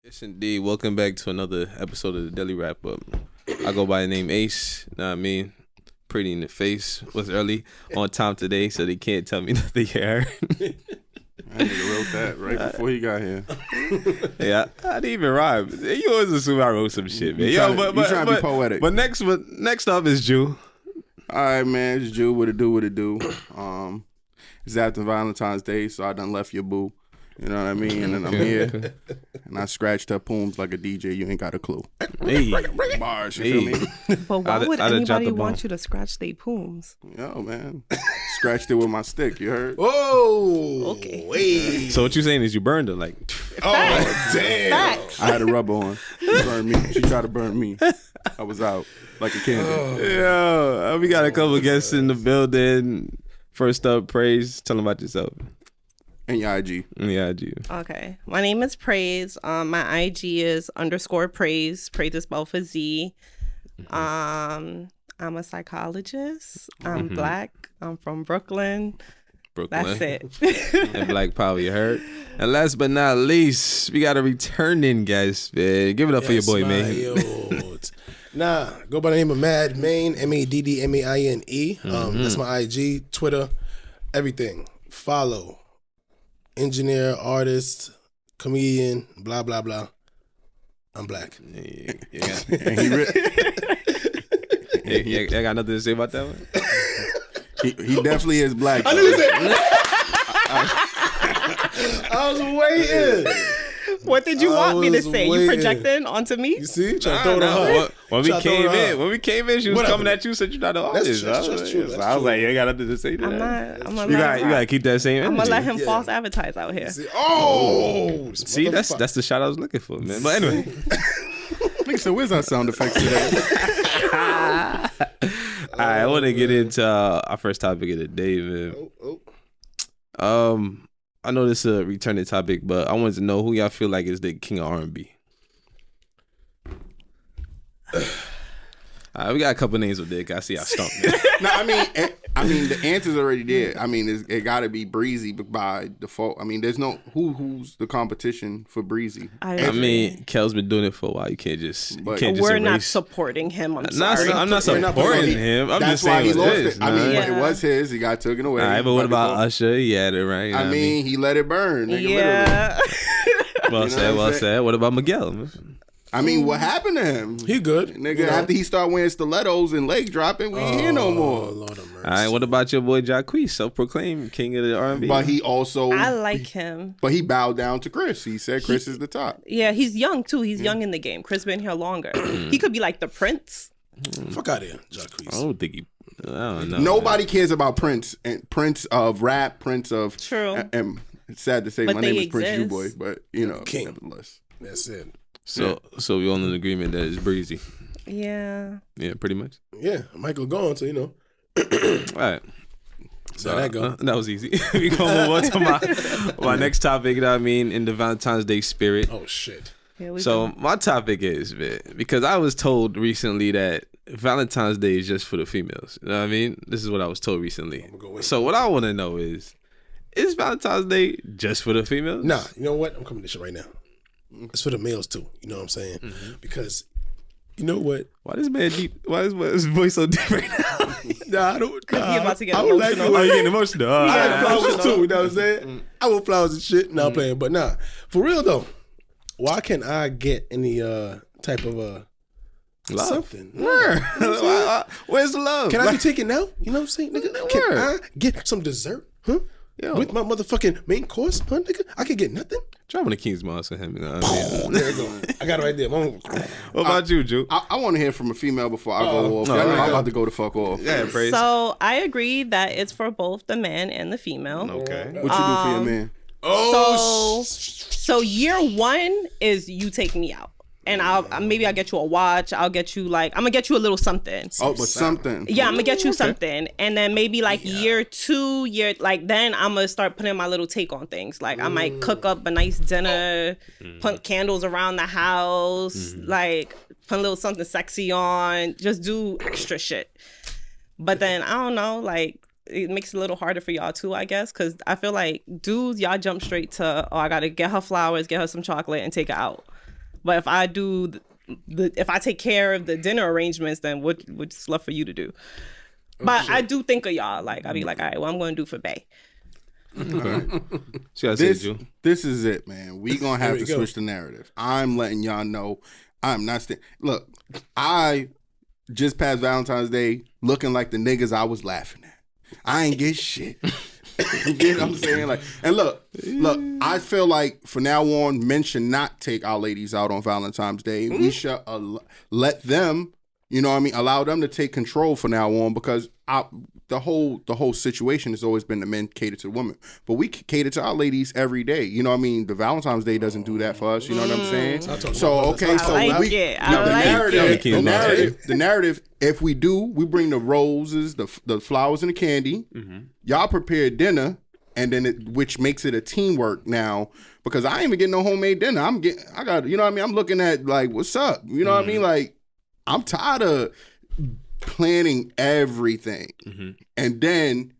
Yes, indeed. Welcome back to another episode of the Daily Wrap Up. I go by the name Ace. Know what I mean? Pretty in the face. Was early on time today, so they can't tell me nothing here. I nigga wrote that right before he got here. Yeah, I didn't even rhyme. You always assume I wrote some shit, man. You trying to be poetic. But next up is Jew. All right, man. It's Jew. What it do? It's after Valentine's Day, so I done left your boo. You know what I mean? And then I'm here, and I scratched her poems like a DJ. You ain't got a clue. Hey, Bars, you feel me? But why would I'd have dropped anybody the want bomb. you to scratch their pooms? Yo, man. Scratched it with my stick, you heard? Whoa. Okay. Wait. So what you saying is you burned her, like? Oh, damn. Facts. I had a rubber on. She burned me. She tried to burn me. I was out like a candle. Yeah, we got a couple guests in the building. First up, Praise. Tell them about yourself. And your IG. Yeah, I do. Okay. My name is Praise. My IG is _Praise. Praise is spelled for Z. I'm a psychologist. I'm black. I'm from Brooklyn. Brooklyn. That's it. And Black Power, you heard? And last but not least, we got a returning guest, man. Give it up for your boy, man. Nah, go by the name of Mad Maine, MADDMAINE. That's my IG, Twitter, everything. Follow. Engineer, artist, comedian, blah, blah, blah. I'm black. Yeah. And he I got nothing to say about that one. he definitely is black. I knew you said I was waiting. What did you want me to was say? You waiting. projecting onto me? You see? Trying to throw it on her. When we Tryna throw came it in, up. she was Whatever. coming at you, said you're not the artist. That's true. So That's I was true. like, you ain't got nothing to say to I'm that. not. I'm gonna You let him gotta keep that same energy. I'm gonna let him Yeah. false advertise out here. See, See, that's the shot I was looking for, man. But anyway, Nigga said, where's our sound effects today? all right, I want to get into our first topic of the day, man. I know this is a returning topic, but I wanted to know who y'all feel like is the king of R&B. All right, we got a couple names with Dick. I see I stumped. No, I mean, the answer's already there. I mean, it got to be Breezy by default. I mean, there's no who's the competition for Breezy. I mean, Kel's been doing it for a while. You can't just We're not erase. supporting him. I'm sorry. I'm not supporting him. I'm That's just why saying he what lost it is. it. I mean, Yeah. but it was his. He got taken away. All right, but what by about default. Usher? He had it right. You know I what mean, he let it burn. Nigga, Yeah. well you know said, what well I'm said. What about Miguel? I mean, what happened to him? He good. Nigga, You know. after he started wearing stilettos and leg dropping, we ain't hear no Oh, more. Lord of mercy. All right, what about your boy Jacquees, self-proclaimed king of the R&B? But he also, I like him. but he bowed down to Chris. He said Chris is the top. Yeah, he's young too. He's young in the game. Chris been here longer. He could be like the Prince. Fuck out of here, Jacquees. I don't think he. I don't know. Nobody cares about Prince and Prince of rap, Prince of True. And it's sad to say, But my they name is Prince exist. U-Boy, but you know, King. nevertheless. That's it. So we all in agreement that it's Breezy. Yeah. Yeah, pretty much. Yeah, Michael gone, so you know. All right. So that go. That was easy. We gonna move on to my next topic. You know what I mean? In the Valentine's Day spirit. Oh shit. Here we So go. my topic is, man, because I was told recently that Valentine's Day is just for the females. You know what I mean? This is what I was told recently. go with So what I want to know is Valentine's Day just for the females? Nah, you know what? I'm coming to this shit right now. It's for the males too. You know what I'm saying? Because you know what? Why this man deep? Why is his voice so deep right now? Nah, I don't. He about to get I would like emotional. Oh, you getting emotional? All I right. like flowers too. You know what I'm saying? I want flowers and shit. Now I'm playing, but nah, for real though. Why can't I get any type of Love. something? Where? Where's the love? Can I be taken out? You know what I'm saying, nigga? Can I get some dessert? Huh? Yo. With my motherfucking main course, huh, nigga? I can get nothing. Dropping the King's Mouse for him. You know what I mean? There you go. I got it right there. What about you, Ju? I want to hear from a female before I go off. no, I know there you I'm go. about to go the fuck off. Yeah, praise. So I agree that it's for both the man and the female. Okay. What you do for your man? So year one is you take me out. And maybe I'll get you a watch. I'll get you I'm gonna get you a little something. Oh, but something. Yeah, I'm gonna get you something. And then maybe year two, then I'm gonna start putting my little take on things. Like I might cook up a nice dinner, put candles around the house, like put a little something sexy on, just do extra shit. But then I don't know, like it makes it a little harder for y'all too, I guess, because I feel like dudes, y'all jump straight to, oh, I gotta get her flowers, get her some chocolate, and take her out. But if I do if I take care of the dinner arrangements, then what's left for you to do? But I do think of y'all. Like, I be like, all right, what I'm going to do for Bay. This is it, man. We gonna have to switch the narrative. I'm letting y'all know I'm not look, I just passed Valentine's Day looking like the niggas I was laughing at. I ain't get shit. You get what I'm saying? Like, and look, I feel like from now on, men should not take our ladies out on Valentine's Day. We should let them, you know what I mean, allow them to take control from now on, because the whole situation has always been the men cater to the women. But we cater to our ladies every day. You know what I mean? The Valentine's Day doesn't do that for us. You know what I'm saying? So, okay, so the narrative, if we do, we bring the roses, the flowers and the candy. Mm-hmm. Y'all prepare dinner, and then which makes it a teamwork now, because I ain't even getting no homemade dinner. I got, you know what I mean? I'm looking at like, what's up? You know what I mean? Like, I'm tired of planning everything, and then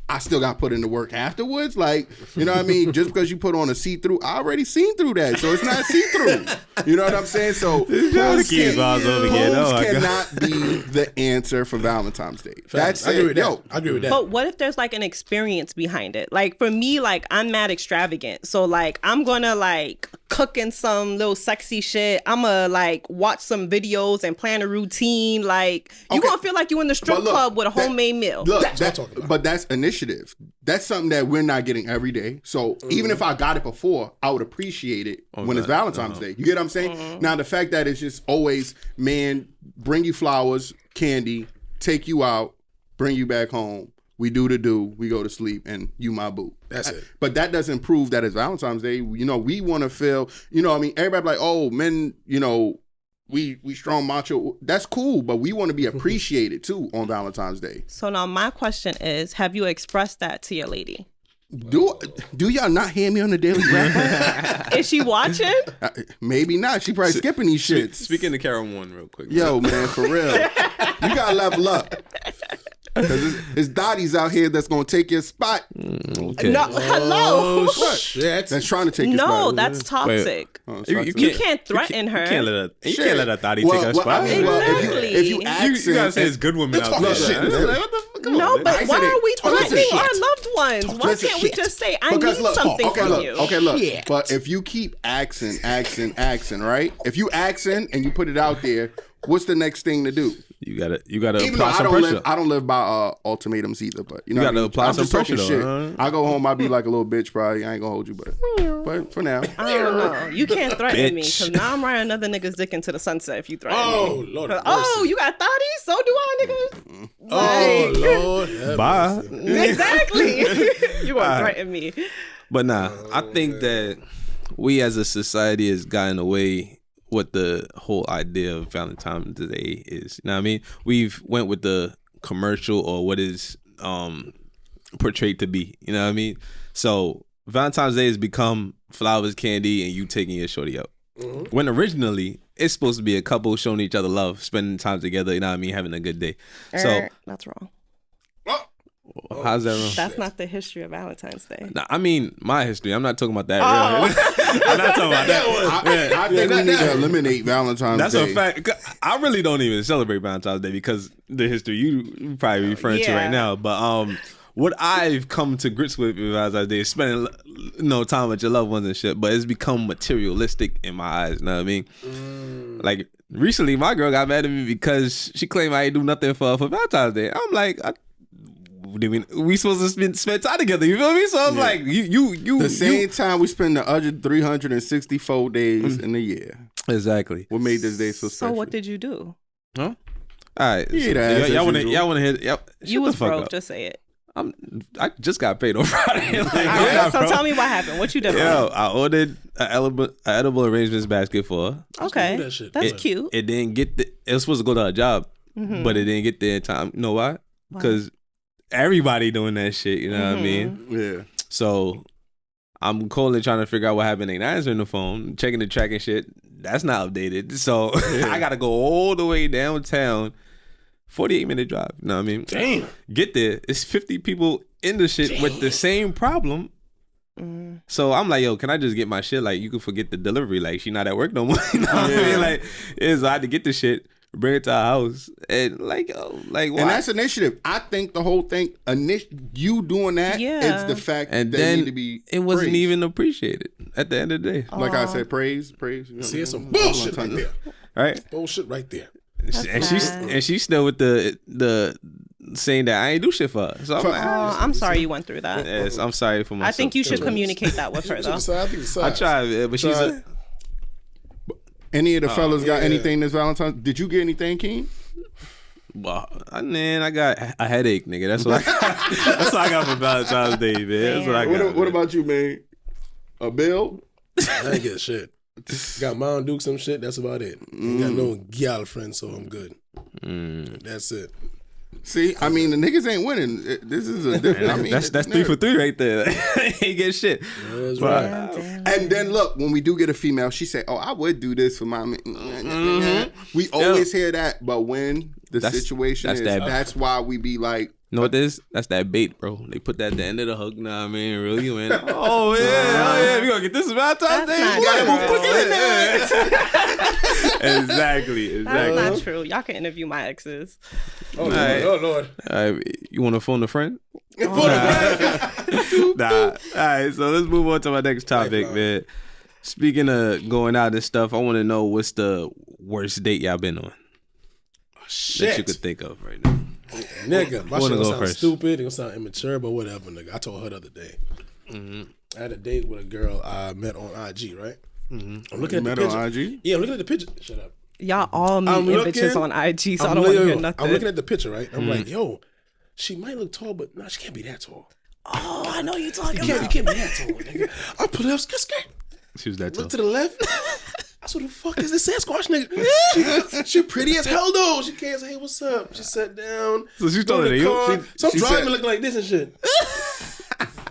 I still got put into work afterwards. Like, you know what I mean? Just because you put on a see-through, I already seen through that, so it's not see-through. You know what I'm saying? So pools cannot be the answer for Valentine's Day. That's it. I agree with that. But what if there's like an experience behind it? Like for me, like I'm mad extravagant, so like I'm gonna like cooking some little sexy shit. I'm gonna like watch some videos and plan a routine. Like you gonna feel like you in the strip club with a homemade meal. Look, but that's initiative. That's something that we're not getting every day. So even if I got it before, I would appreciate it when it's Valentine's Day. You get what I'm saying? Now the fact that it's just always, man, bring you flowers, candy, take you out, bring you back home. We do the do, we go to sleep, and you my boo. That's it. But that doesn't prove that it's Valentine's Day. You know, we want to feel, you know, I mean, everybody like, oh, men, you know, we strong macho. That's cool, but we want to be appreciated too on Valentine's Day. So now my question is, have you expressed that to your lady? Do y'all not hear me on the Daily Wrap? Is she watching? Maybe not. She probably skipping these shits. Speaking to Karen One real quick. Yo, man, for real. You gotta level up. Because it's Dottie's out here that's going to take your spot. Okay. No, hello. Oh, shit. That's trying to take your spot. No, that's toxic. You can't threaten her. You can't let a Dottie take her spot. Exactly. If you ask you gotta say it's good women out there. What the fuck? No, but why are we threatening our loved ones? Why can't we just say, I need something from you? Okay, look. But if you keep asking, right? If you asking and you put it out there, what's the next thing to do? You gotta apply some pressure. I don't live by ultimatums either, but you know, you gotta apply some pressure. Shit. I go home, I be like a little bitch. Probably I ain't gonna hold you, but for now, I don't know. You can't threaten me, because now I'm riding another nigga's dick into the sunset. If you threaten me, Lord, you got thotties, so do I, nigga. Lord, bye. Exactly. You gonna threaten me? But nah, I think that we as a society has gotten away what the whole idea of Valentine's Day is. You know what I mean? We've went with the commercial or what is portrayed to be. You know what I mean? So Valentine's Day has become flowers, candy, and you taking your shorty out. When originally it's supposed to be a couple showing each other love, spending time together, you know what I mean, having a good day. So that's wrong. How's that wrong? That's not the history of Valentine's Day. Nah, I mean my history. I'm not talking about that. Really. I'm not talking about that. I think we need to eliminate Valentine's Day. That's a fact. I really don't even celebrate Valentine's Day because the history you probably referring to right now. But what I've come to grips with Valentine's Day is spending time with your loved ones and shit. But it's become materialistic in my eyes. You know what I mean? Like recently, my girl got mad at me because she claimed I ain't do nothing for Valentine's Day. I'm like, we supposed to spend time together, you feel me? So I was like, you the same time we spend the other 364 days in the year. Exactly. What made this day so special? So what did you do? Huh? All right. Y'all want to hear? You was broke. Just say it. I just got paid on Friday. So tell me what happened. What you did? I ordered an edible arrangements basket for her. Okay, that's cute. It didn't get it was supposed to go to her job, but it didn't get there in time. You know why? Because everybody doing that shit, you know what I mean? Yeah. So I'm calling trying to figure out what happened. Ain't answering the phone, checking the track and shit. That's not updated. So I gotta go all the way downtown, 48-minute drive. You know what I mean? Damn. Get there. It's 50 people in the shit with the same problem. So I'm like, yo, can I just get my shit? Like, you can forget the delivery. Like, she not at work no more. You know what I mean? Like, I had to get the shit, bring it to our house, and like, yo, like, why? And that's initiative. I think the whole thing, you doing that, it's the fact and that then need to be it wasn't praised. even appreciated at the end of the day. Like I said, praise. You know, See, it's some bullshit right there. Right? Bullshit right there. And she's still with the saying that I ain't do shit for her. So I'm like, I'm sorry you went through that. yes, I'm sorry for myself. I think you should communicate that with her, though. So I think it's I tried, but she's a, any of the fellas got anything this Valentine's? Did you get anything, King? well, man, I got a headache, nigga. That's what that's what I got for Valentine's Day, man. That's what I got. What about you, man? A bill? I ain't get shit. Got Mountain Duke some shit. That's about it. Ain't got no gal friends, so I'm good. That's it. See, I mean, the niggas ain't winning. This is a different. I mean, that's 3 for 3 right there. Ain't get shit. That's But- right. And then look, when we do get a female, she say, "Oh, I would do this for my." We always hear that, but when the situation that's is, that- that's why we be like, You know what this? That's that bait, bro. They put that at the end of the hook. Nah, man, really, man. Oh yeah, we gonna get this Valentine's Day. That's We gotta not move true. quicker than that. Exactly. That's not true. Y'all can interview my exes. Oh, Lord. Alright. Oh, Lord. All right, you want to phone a friend? Nah. All right, so let's move on to my next topic, man. Speaking of going out and stuff, I want to know what's the worst date y'all been on Shit. that you could think of right now. Nigga, my Wanna shit gonna go sound first? stupid. It gonna sound immature, but whatever, nigga. I told her the other day. I had a date with a girl I met on IG, right? I'm looking at met the picture. on IG? Yeah, I'm looking at the picture. Shut up. Y'all all meet bitches on IG, so I don't want to hear nothing. I'm looking at the picture, right? I'm like, yo, she might look tall, but nah, she can't be that tall. Oh, I know you talking You can't be that tall, nigga. I put up, skirt. She was that Look tough. to the left. I said, the fuck is this Sasquatch nigga? She pretty as hell though. She can't say, hey, what's up? She sat down. So she's go taller in than the you? car. So I'm she driving said- looking like this and shit.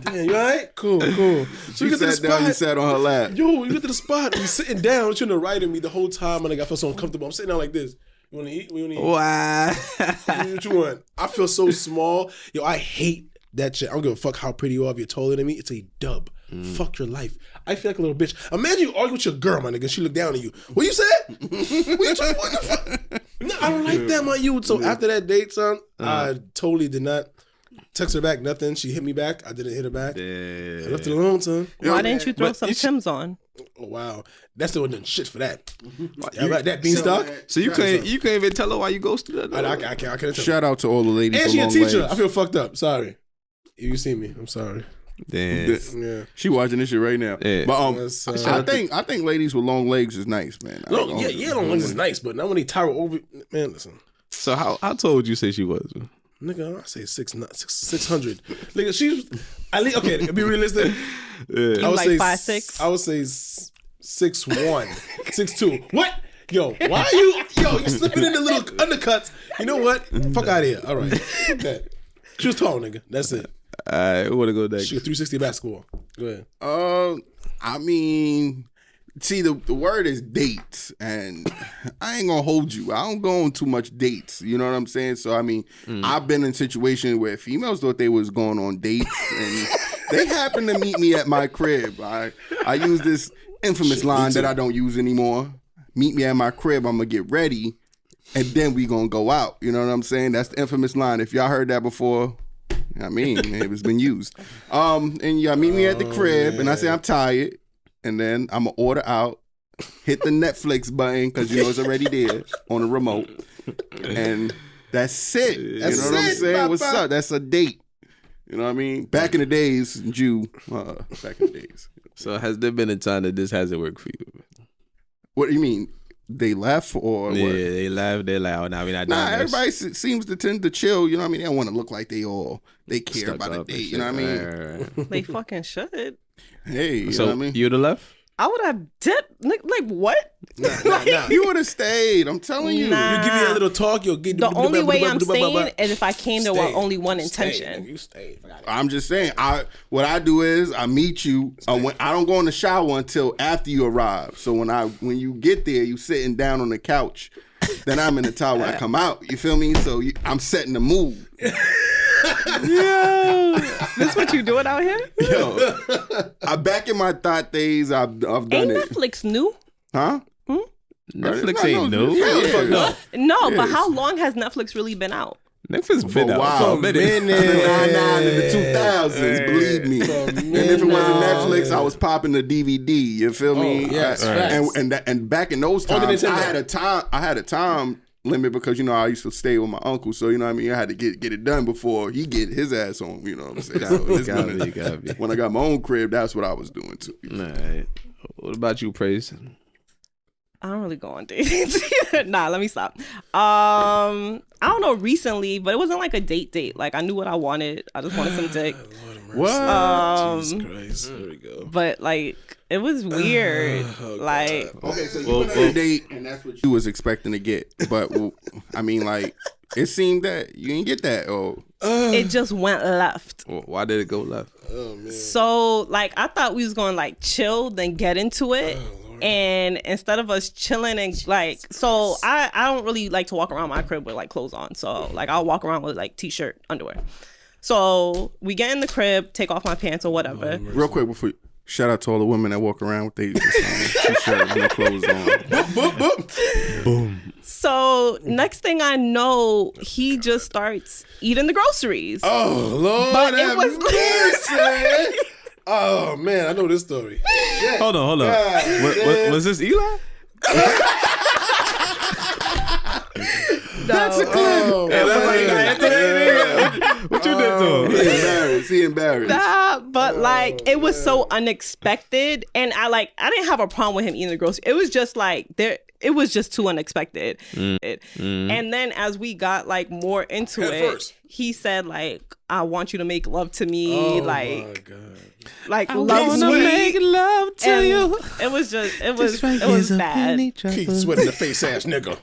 Damn, you alright? Cool. So She we get to the sat down, you spot. sat on her lap. Yo, we get to the spot. We sitting down. She on the right of me the whole time. And I felt so uncomfortable. I'm sitting down like this. You want to eat? We want to eat? Wow. What you want? I feel so small. Yo, I hate that shit. I don't give a fuck how pretty you are. If you're taller than me, it's a dub. Fuck your life. I feel like a little bitch. Imagine you argue with your girl, my nigga. She look down at you. What you said? What you talking? What the fuck? No, I don't like that, my youth. So after that date, son, I totally did not text her back. Nothing. She hit me back. I didn't hit her back. I left it alone, son. Why didn't you throw But some you Timbs on? Oh, wow. That's still done shit for that. Yeah, right. That beanstalk. So you can't even tell her why you ghosted her? though? I can't tell. Shout out to all the ladies. And with she a long teacher. legs. I feel fucked up. Sorry. If you see me, I'm sorry. Damn. Yeah. She watching this shit right now. Yeah. But Yes, I think ladies with long legs is nice, man. Long legs is nice, but not when they tower over. Man, listen, So how tall would you say she was? nigga, I say 600. Nigga, she's at least okay. To be realistic, I would Like say 5'6"? I would say 6'1", 6'2". What? Yo, why are you? Yo, you slipping in the little undercuts. You know what? Fuck out of here. All right, fuck that. She was tall, nigga. That's it. I want to go next. She was 360 basketball. Go ahead. I mean, see, the word is dates, and I ain't gonna hold you. I don't go on too much dates. You know what I'm saying? So I mean, I've been in situations where females thought they was going on dates, and they happened to meet me at my crib. I use this infamous line that I don't use anymore. Meet me at my crib. I'm gonna get ready, and then we gonna go out. You know what I'm saying? That's the infamous line. If y'all heard that before. I mean, it was been used. And y'all meet me at the crib, and I say I'm tired, and then I'm gonna order out, hit the Netflix button because you know it's already there on the remote, and that's it. You know what I'm saying? What's up? That's a date. You know what I mean? Back in the days, Jew. Back in the days. So has there been a time that this hasn't worked for you? What do you mean? They left or Yeah, what? they laugh, they loud. Now we're not Nah, doing this. everybody seems to tend to chill. You know what I mean? They don't want to look like they care Stuck about a up and date. You know what I shit. mean? Right. They fucking should. Hey, you So know what I mean? you'd have left? I would have dipped. Like what? Nah. You would have stayed. I'm telling you. Nah. You give me a little talk, you'll get The only way I'm staying is if I came there with Stay. only one Stay, intention. nigga. You stay. Fuck outta here. I'm just saying. What I do is I meet you. I don't go in the shower until after you arrive. So when you get there, you sitting down on the couch. Then I'm in the towel when I come out. You feel me? So I'm setting the mood. Yeah. This what you doing out here? Yo, I back in my thought days. I've done Ain't it. Netflix new? Huh? Netflix ain't new. No, but how long has Netflix really been out? Netflix been out Wow. for a minute. In the 99 and the 2000s, believe me. And if it wasn't Netflix, I was popping the DVD. You feel me? yes, and back in those On the times, Nintendo. I had a time limit because I used to stay with my uncle, so you know what I mean. I had to get it done before he get his ass home. You know what I'm saying? So Gotta be. when I got my own crib, that's what I was doing too. All right. What about you, Praise? I don't really go on dates. Nah, let me stop. I don't know recently, but it wasn't like a date. Like I knew what I wanted. I just wanted some dick. What? Jesus Christ. There we go. But like it was weird. Like Okay, so you went on a date, and that's what you was expecting to get. But I mean, like, it seemed that you didn't get that. Or it just went left. Why did it go left? Oh man. So like I thought we was gonna like chill, then get into it. And instead of us chilling and like, so I don't really like to walk around my crib with like clothes on. So like I'll walk around with like t-shirt, underwear. So we get in the crib, take off my pants or whatever. real quick before you, shout out to all the women that walk around with their t-shirt and their clothes on. Boom. So next thing I know, he just starts eating the groceries. Oh Lord, But it have was- mercy. Oh man, I know this story. Hold on. Was this Eli? That's a clip. Oh, What you did to him? He embarrassed. But like it was so unexpected, and I didn't have a problem with him eating the groceries. It was just like it was just too unexpected. And then as we got like more into Head it, first. he said like, "I want you to make love to me." Oh like my God. like I love wanna me. make love to And you. it was bad. Keith Sweat in the face ass nigga.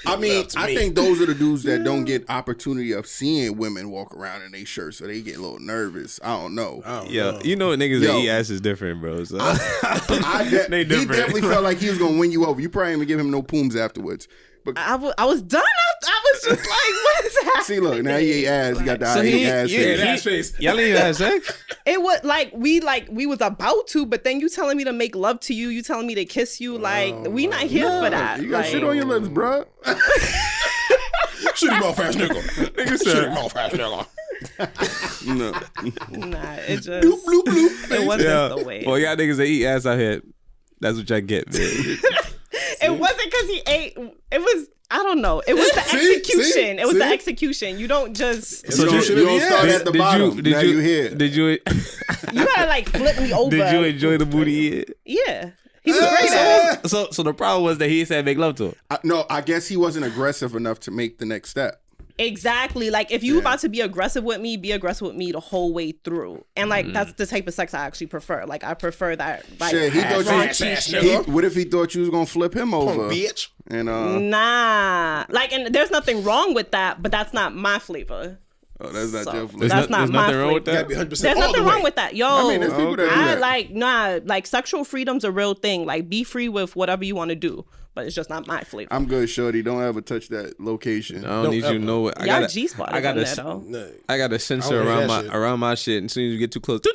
I mean, Love to I me. think those are the dudes that don't get opportunity of seeing women walk around in their shirts, so they get a little nervous. I don't know. Yo, you know niggas that eat ass is different, bro. So. They He different. definitely felt like he was gonna win you over. You probably didn't even give him no pooms afterwards. But I was done. I was just like, what is happening? see, look, now he ate ass. He got the So ate he- ass. yeah, face. That ass face. Y'all ain't had sex? It was like we was about to, but then you telling me to make love to you, you telling me to kiss you, like we not here for that. You got Like, shit on your lips, bro. Shoot him off ass nigga. Nigga Shoot him off ass nigga. No. Nah, it just Bloop, bloop, bloop. it wasn't Yeah. the way. For y'all niggas that eat ass out here, that's what y'all get, man. It wasn't because he ate. It was I don't know. It was the See? execution. It was the See? execution. You don't just So you don't start at the bottom. Now you here. Did you you gotta like flip me over. did you enjoy the booty eat? Yeah, he was great at it. So the problem was that he said make love to her. No, I guess he wasn't aggressive enough to make the next step. Exactly. Like if you about to be aggressive with me, be aggressive with me the whole way through. And like that's the type of sex I actually prefer. Like I prefer that. Like Shit, he thought ass you. nigga. What if he thought you was gonna flip him over? Bitch. And Nah. Like, and there's nothing wrong with that, but that's not my flavor. oh, that's not So, your flavor. that's not there's my nothing wrong with flavor. Gotta be 100% There's all nothing the way. wrong with that. Yo, I mean, there's people that do I that. like sexual freedom's a real thing. Like be free with whatever you want to do, but it's just not my flavor. I'm good, shorty. Don't ever touch that location. I don't need you ever. to know it. Y'all G-spot I is got in there though. No. I got a sensor I don't around hear my that shit. around my shit, and as soon as you get too close, You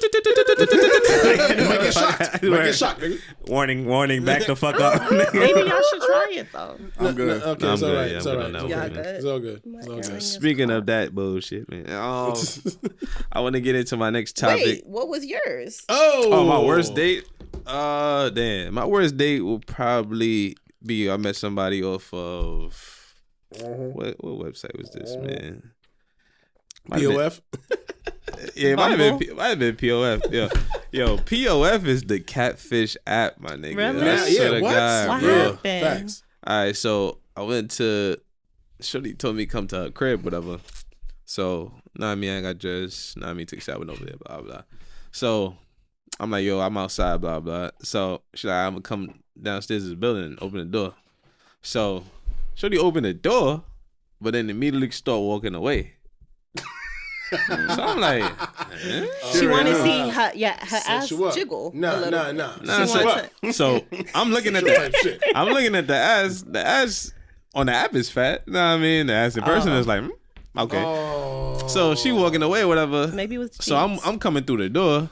might get shocked. You might get shocked, nigga. warning, back the fuck up. Maybe y'all should try it though. I'm good. Okay, I'm it's all good, right. yeah, It's I'm all good right. on that It's one. all Y'all good. good? It's all good. It's all good. Speaking of that bullshit, man. I want to get into my next topic. Wait, what was yours? Oh, my worst date? Damn. My worst date will probably be I met somebody off of what website was this, man? Might have been- POF. Yeah, it might Bumble? have been POF. Yeah. Yo, POF is the catfish app, my nigga. Really? I swear to what? God, What bro. happened? Facts. All right, so I went to Shorty told me come to her crib, whatever. So I got dressed. Took a shower over there, blah blah. So I'm like, yo, I'm outside, blah blah. So she's like, I'm gonna come downstairs to the building and open the door. So Shorty opened the door, but then immediately start walking away. So I'm like, She want to yeah. see her ass Set you up. jiggle. a Nah, little nah, bit. nah. nah, She wanted so I'm looking at Type the shit. I'm looking at the ass. The ass on the app is fat. You know what I mean? The ass in person is like, okay. Oh. So she walking away, whatever. Maybe it was. So I'm coming through the door.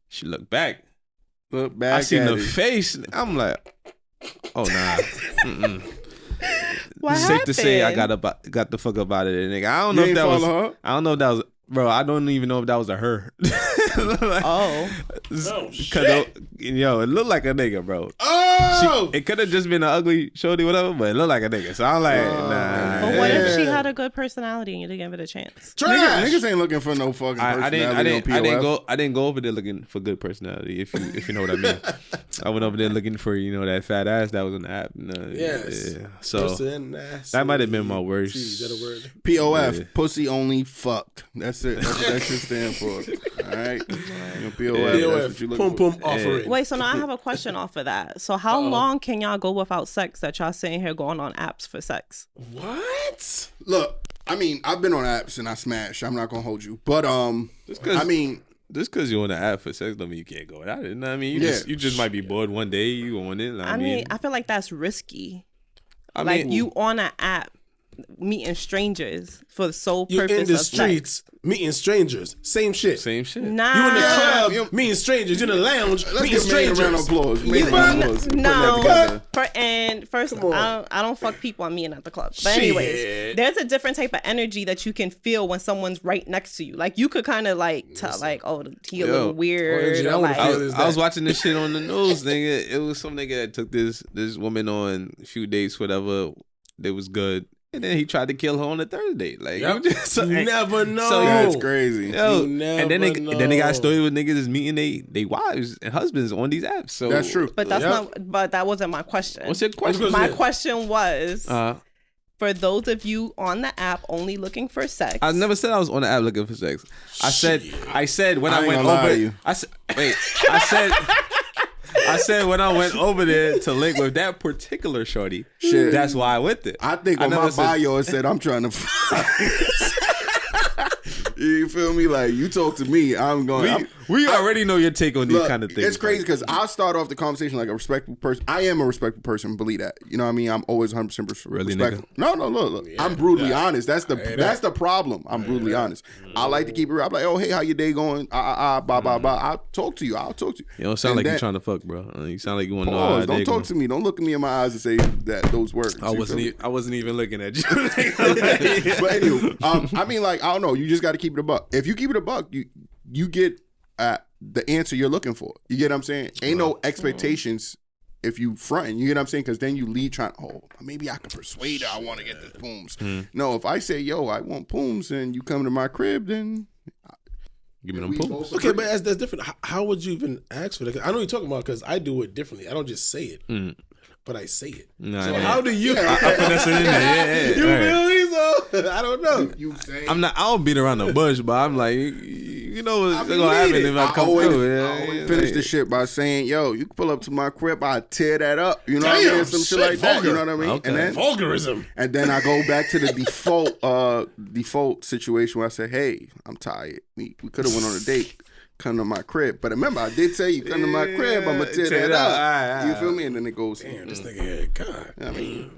She looked back. Look back. I seen at the it. face. I'm like, oh nah. What Safe happened? to say, I got the fuck up out of there, nigga. I don't know You if that ain't was. follow her? I don't know if that was. Bro, I don't even know if that was a her. Oh. Shit. Yo, it looked like a nigga, bro. Oh. It could have just been an ugly shorty, whatever, but it looked like a nigga. So I'm like, nah. But what if she Yeah. had a good personality and you didn't give it a chance? Trash. Niggas ain't looking for no fucking personality. I didn't go over there looking for good personality. If you know what I mean. I went over there looking for that fat ass that was on the app. Yes. Yeah. So that might have been my worst. Is that a word? POF, Yeah. pussy only fucked. That's it. That's what that shit stand for. All right. POF, that's what you POF. looking Pum for. pum offering. Wait, so now I have a question off of that. So how long can y'all go without sex that y'all sitting here going on apps for sex? What? Look, I mean, I've been on apps and I smash. I'm not gonna hold you, but I mean, Just because you're on the app for sex don't mean you can't go without it. You know what I mean? Yeah. You just might be bored one day. You on it. I mean, I feel like that's risky. I Like mean, you on an app meeting strangers for the sole You purpose in the of streets sex. meeting strangers. Same shit. same shit. Nah. You in the club Yeah. meeting strangers. You in the lounge let's meeting give Maine a strangers. round of applause. You Maine a round of applause. Putting that No, together. first, Come on. I don't fuck people I'm meeting at the club. But Shit. anyways, there's a different type of energy that you can feel when someone's right next to you. Like you could kind of like tell, like, oh, he a little weird. energy, I Or wanna like, feel this. I was watching this shit on the news, nigga. It was some nigga that took this woman on a few dates, whatever. They was good. And then he tried to kill her on the third date. Like, Yep. so, You never know. So That's crazy. Yo, You never and then they got a know. story with niggas is meeting they wives and husbands on these apps. So That's true. but that's Yep. not. But that wasn't my question. What's your question? My question was Uh, for those of you on the app only looking for sex. I never said I was on the app looking for sex. I said when I I, ain't went gonna lie to over. you. I said when I went over there to link with that particular shorty. Shit. That's why I went there. I think on never my said- bio it said I'm trying to. You feel me? Like you talk to me, I'm going. We already know your take on these Look, kind of things. it's crazy because I'll start off the conversation like a respectful person. I am a respectful person, believe that. You know what I mean? I'm always 100% Really, respectful. No, look. I'm brutally honest. That's the problem. I'm brutally honest. I like to keep it real. I'm like, oh, hey, how your day going? Blah, blah, blah. I'll talk to you. You don't sound And like then- you're trying to fuck, bro. You sound like you want to know. Pause. how Don't they talk going. to me. Don't look at me in my eyes and say those words. I You wasn't. feel me? I wasn't even looking at you. But anyway, I mean, like, I don't know. You just got to keep it a buck. If you keep it a buck, you get the answer you're looking for. You get what I'm saying? Ain't no expectations if you fronting. You get what I'm saying? Because then you lead trying, maybe I can persuade her I want to get this pooms. No, if I say, yo, I want pooms and you come to my crib, then Give me them we pools. both Okay, agree. but that's different. How would you even ask for that? 'Cause I know what you're talking about because I do it differently. I don't just say it, but I say it. Nah, So man. how do you? I finesse it in there. You Yeah, yeah. feel me? So I don't know. You say I'm not. I don't beat around the bush, but I'm like, you know what's I gonna happen mean, if I come always, through. I Yeah, always yeah, finish like- the shit by saying, yo, you can pull up to my crib, I tear that up. You know what I Damn, mean? Some shit shit, like that. You vulgar. know what I mean? Okay. Vulgarism. And then I go back to the default situation where I say, hey, I'm tired. We could have went on a date. Come to my crib. But remember, I did say you come to my crib, I'm going to tear that up. Alright, You feel me? And then it goes. Damn, this nigga here, God. I mean,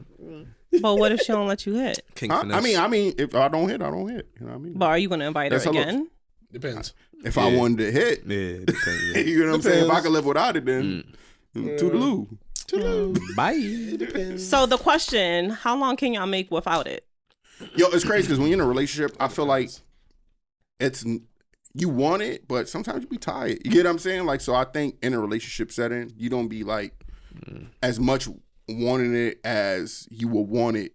But what if she don't let you hit? King I finesse. mean, if I don't hit, I don't hit. You know what I mean? But are you gonna invite her That's how it looks. again? Depends. If I wanted to hit, Yeah, it depends, yeah. you know what I'm saying? If I Depends. could live without it, then toodaloo. Bye. So the question: how long can y'all make without it? Yo, it's crazy because when you're in a relationship, I feel like it's you want it, but sometimes you be tired. You get what I'm saying? Like, so I think in a relationship setting, you don't be like as much wanting it as you would want it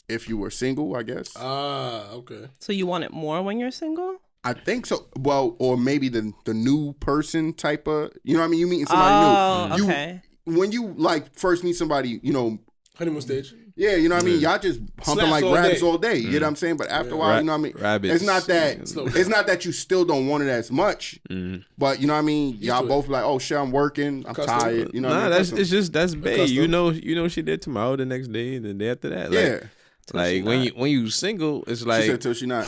if you were single, I guess. Okay. So you want it more when you're single? I think so. Well, or maybe the new person type of, you know what I mean? You meeting somebody new. Okay. When you like first meet somebody, you know, Honeymoon stage. yeah, you know what I mean? Y'all just humping Slaps like all rabbits day. all day. You know what I'm saying? But after a while, you know what I mean? Rabbits. It's not that Mm. it's not that you still don't want it as much. But you know what I mean? Y'all to it. both like, oh shit, I'm working, I'm Custom. tired. You know what I Nah, mean? that's Custom. it's just that's bae. custom. You know she did tomorrow, the next day, and the day after that. Like, Yeah. Like when you single, it's She like said till she not.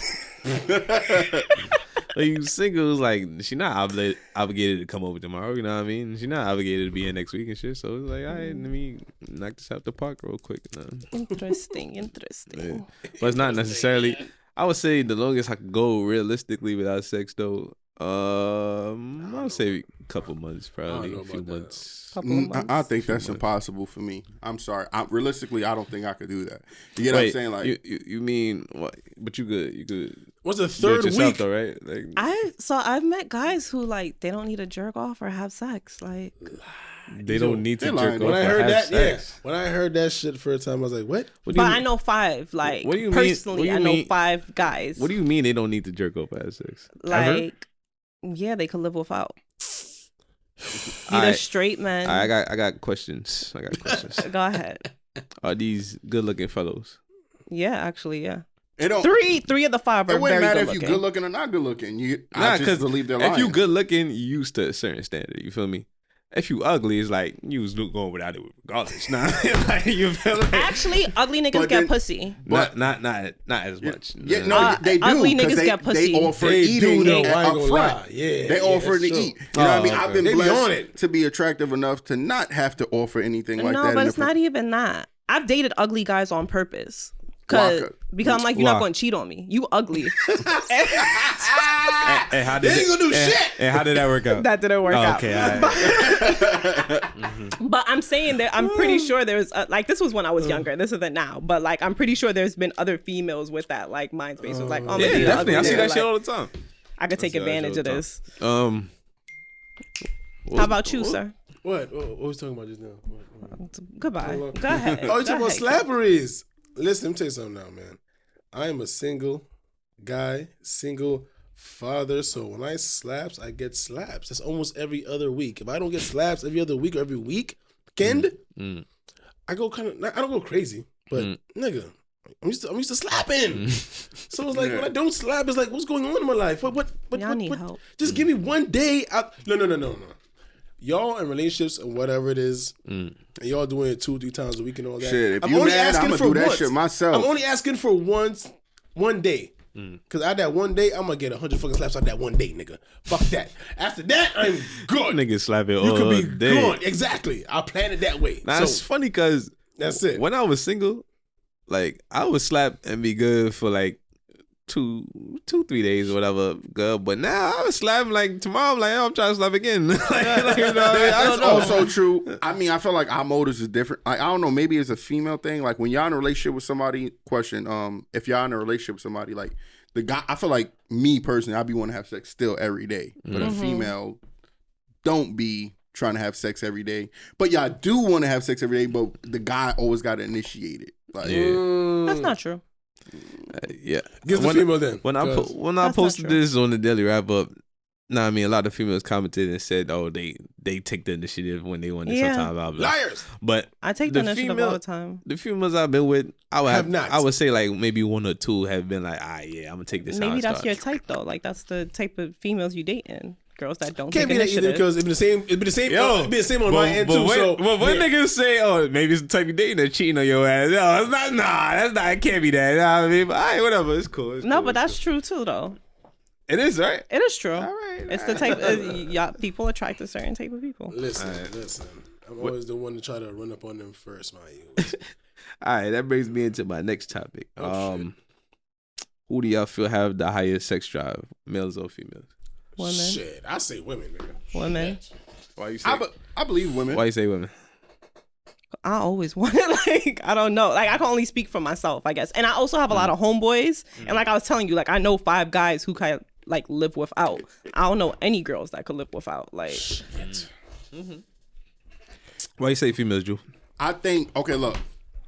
when you single, it's like she not obligated to come over tomorrow. You know what I mean? She not obligated to be here next week and shit. So it's like, all right, let me knock this out the park real quick. Interesting. Yeah. But it's not necessarily. I would say the longest I could go realistically without sex though. I would say a couple months, probably a few months. I think that's impossible for me. I'm sorry. Realistically, I don't think I could do that. You get what I'm saying? Like you mean what? But you good? You good? What's the third week? Though, right? Like, I've met guys who like they don't need to jerk off or have sex. Like they don't need to jerk off. When I heard that, when I heard that shit for a time, I was like, what? But I know 5. Like what do you personally, I know 5 guys. What do you mean they don't need to jerk off or have sex? Like. Ever? Yeah, they could live without. Either straight men. I got questions. Go ahead. Are these good looking fellows? Yeah, actually, yeah. It don't, three of the 5 are very good looking. It wouldn't matter if you're good looking or not good looking. I just believe they're lying. If you good looking, you used to a certain standard. You feel me? If you ugly, it's like you was going without it regardless. Nah, like, you feel like, actually, ugly niggas get pussy. But not as much. Yeah, no, they do. Ugly niggas get pussy. They offer eating up front. Yeah, they offer to eat. You know what I mean? I've been blessed to be attractive enough to not have to offer anything like that. No, but it's not even that. I've dated ugly guys on purpose. Because I'm like, you're not going to cheat on me. You ugly. And how did they ain't gonna do shit. And how did that work out? That didn't work out. Okay. But I'm saying that I'm pretty sure there's like this was when I was younger. This isn't now, but like I'm pretty sure there's been other females with that like mind space. Was like, oh, yeah, definitely. I see that like, shit all the time. I could take advantage of this. How about you, sir? What was talking about just now? Goodbye. Go ahead. Oh, you talking about slapperies? Listen, let me tell you something now, man. I am a single guy, single father, so when I slaps, I get slaps. That's almost every other week. If I don't get slaps every other week or every weekend, I go kind of. I don't go crazy, but nigga, I'm used to slapping. So it's like when I don't slap, it's like what's going on in my life? What? Y'all need help. Just give me one day. No. Y'all in relationships and whatever it is, and y'all doing it 2-3 times a week and all that. Shit, if you mad, I'm gonna do that shit myself. I'm only asking for one day. Cause out that one day, I'm gonna get 100 fucking slaps out that one day, nigga. Fuck that. After that, I'm good. Niggas slap it all You could be day. good. Exactly. I planned it that way. Now, it's funny cause that's it. When I was single, like I would slap and be good for like 2-3 days or whatever, good. But now I was slapping like tomorrow. I'm like, I'm trying to slap again. Like, you know, that's also true. I mean, I feel like our motives is different. Like, I don't know, maybe it's a female thing. Like when y'all in a relationship with somebody, if y'all in a relationship with somebody, like the guy, I feel like me personally, I'd be wanting to have sex still every day. But a female don't be trying to have sex every day. But y'all do want to have sex every day, but the guy always got to initiate it. Like, that's not true. Yeah, give the female then. When I posted this on the Daily Wrap Up, I mean a lot of females commented and said, "Oh, they take the initiative when they want to." Sometimes blah, blah. Liars. But I take the initiative all the time. The females I've been with, I would say like maybe 1 or 2 have been like, yeah, I'm gonna take this. Maybe that's your type though. Like that's the type of females you dating. Girls that don't can't take be that either because it'd be the same. It'd be the same. It'd be the same on my end too. But when niggas say, "Oh, maybe it's the type you dating that cheating on your ass," no, it's not. Nah, that's not. It can't be that. You know what I mean? But all right, whatever. It's cool. But that's true too, though. It is, right? It is true. All right. It's the type. People attract a certain type of people. Listen. I'm always the one to try to run up on them first, my you. All right, that brings me into my next topic. Who do y'all feel have the highest sex drive, males or females? Women. Shit, I say women, nigga. Women. Why you say? I believe women. Why you say women? I always want it. Like, I don't know. Like, I can only speak for myself, I guess. And I also have a lot of homeboys. And like I was telling you, like, I know 5 guys who kind of like live without. I don't know any girls that could live without. Like, shit. Why you say females, Drew? I think. Okay, look.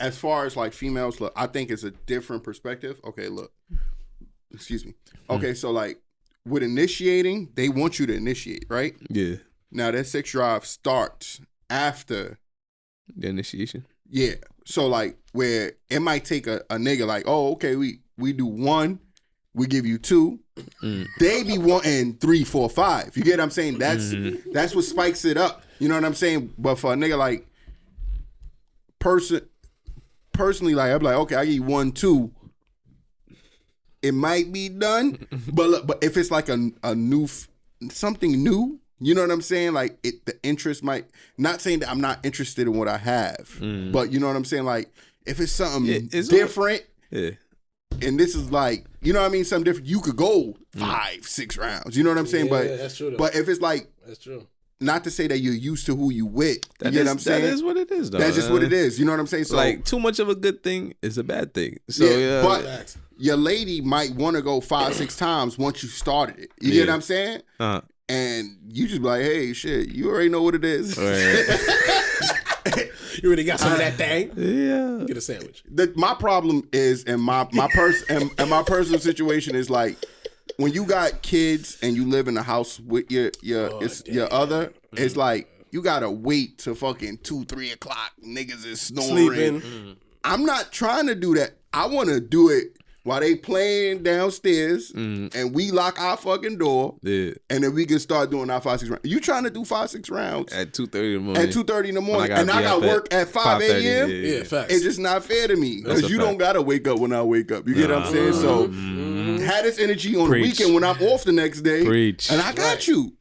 As far as like females, look, I think it's a different perspective. Okay, look. Excuse me. Okay, so like. With initiating, they want you to initiate, right? Yeah. Now that sex drive starts after the initiation. Yeah. So like where it might take a nigga like, oh, okay, we do 1, we give you 2. They be wanting 3, 4, 5. You get what I'm saying? That's what spikes it up. You know what I'm saying? But for a nigga like personally, like I'm like, okay, I give you 1, 2. It might be done, but if it's like a new something new, you know what I'm saying? Like the interest might not saying that I'm not interested in what I have, but you know what I'm saying? Like if it's something different, and this is like, you know what I mean, something different. You could go 5-6 rounds. You know what I'm saying? Yeah, that's true, though. But if it's like, That's true. not to say that you're used to who you with. You get what I'm saying? That is what it is, though. That's just what it is. You know what I'm saying? So like too much of a good thing is a bad thing. So but Facts. your lady might want to go 5-6 times once you started it. You get what I'm saying? And you just be like, hey, shit, you already know what it is. Right. You already got some of that thing. Yeah. Get a sandwich. My problem is, and my personal situation is like, when you got kids and you live in a house with your other, it's like you gotta wait till fucking 2-3 o'clock. Niggas is snoring. Sleeping. I'm not trying to do that. I want to do it while they playing downstairs and we lock our fucking door. Yeah. And then we can start doing our 5-6 rounds. You trying to do 5-6 rounds At 2:30 in the morning. at 2:30 in the morning, When and I got work at 5 a.m. Yeah, facts. It's just not fair to me That's because a you fact. don't gotta wake up when I wake up. You get what I'm saying? So have this energy on the Preach. weekend when I'm off the next day. Preach. And I got you.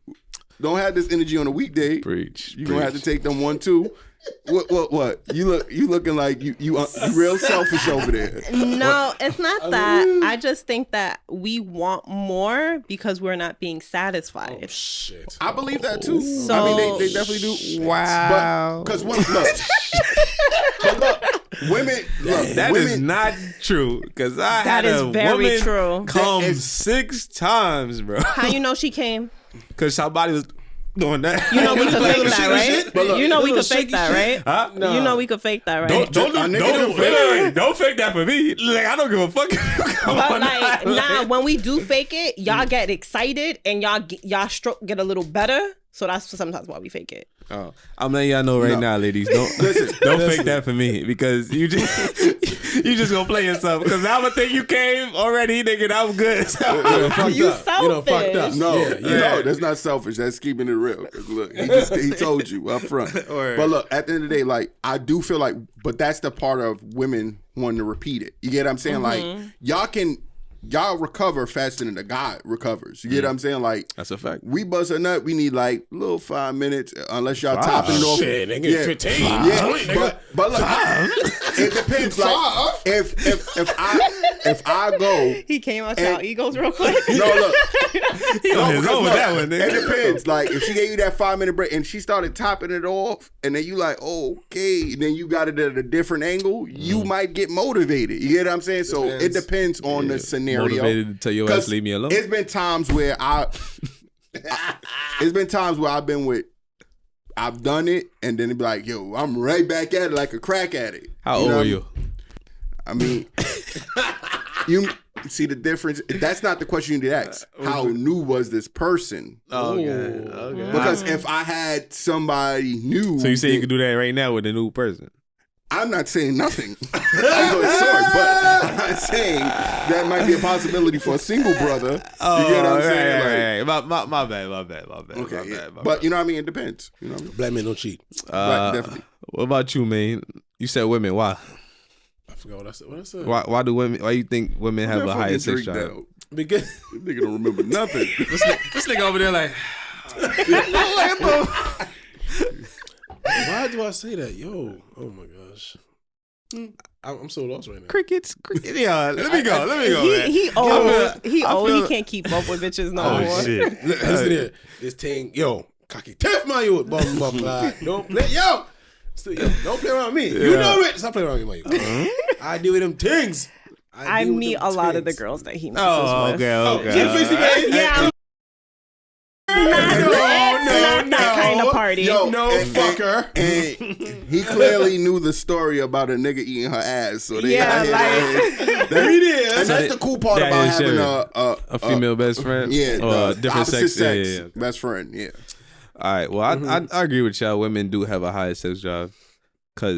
Don't have this energy on a weekday. Preach. You're gonna have to take them 1-2. What? You looking like you real selfish over there. No, it's not that. I just think that we want more because we're not being satisfied. Shit. I believe that too. So- I mean, they definitely do. Wow. Because look, women. Look, That women, is not true. Because I That had is a very woman true. come That is- 6 times, bro. How you know she came? Because somebody was doing that. You know we could fake little that, shaky right? shit, but look, You know we little could fake shaky that, shit. right? Huh? No. You know we could fake that, right? Don't fake that for me. Like, I don't give a fuck. Come But on like, now. when we do fake it, y'all get excited and y'all stroke get a little better. So that's sometimes why we fake it. Oh, I'm letting y'all know right now, ladies. Don't fake that for me because you just gonna play yourself. Because I'm gonna think you came already, nigga. I'm good. You fucked up. No, Yeah. no, that's not selfish. That's keeping it real. 'Cause look, he told you up front. Word. But look, at the end of the day, like I do feel like, but that's the part of women wanting to repeat it. You get what I'm saying? Like y'all recover faster than the guy recovers. You get what I'm saying? Like That's a fact. we bust a nut, we need like a little 5 minutes, unless y'all topping it off. Shit, nigga, 15. Yeah, 20, nigga. but look, it depends. Like if I go. He came out And- y'all egos real quick. No, look. He on his because own with that one, It nigga. depends. Like if she gave you that 5-minute break and she started topping it off, and then you like, oh, okay, and then you got it at a different angle, you might get motivated. You get what I'm saying? So it depends on the scenario. Motivated to tell your ass 'Cause leave me alone. It's been times where I've done it, and then it be like, yo, I'm right back at it like a crack addict. How old know were what you? I mean, you see the difference. That's not the question you need to ask. How new was this person? Okay. Because if I had somebody new, So you say you could do that right now with a new person? I'm not saying nothing. I'm really sorry, but I'm not saying that might be a possibility for a single brother. You get what I'm saying? Right. My bad. Okay, yeah. My But bad. you know what I mean? It depends. You know what I mean? Black men don't cheat. Right, definitely. What about you, man? You said women. Why? I forgot what I said. What I said? Why do women? Why you think women have a higher sex drive? Because This nigga don't remember nothing. This nigga over there like. why do I say that? Yo, oh my gosh. I'm so lost right now. Crickets. Yeah, let me go, man. He old. He I old. feel- He can't keep up with bitches no Oh more. shit. Listen here. This thing, yo, cocky tough man, you bum don't play, yo. Don't play around me. You know it. Stop playing around me, man. I deal with them things. I deal with meet them a lot of the things. girls that he messes Oh, with. okay. Yeah, not that kind of party. Yo, No fucker. And he clearly knew the story about a nigga eating her ass. So they Yeah, out here- like- There it is. And So that's the cool part that about is having sharing. A female best friend? yeah, Or the different opposite sex? sex Yeah. best friend. Yeah. All right. Well, I agree with y'all. Women do have a higher sex drive,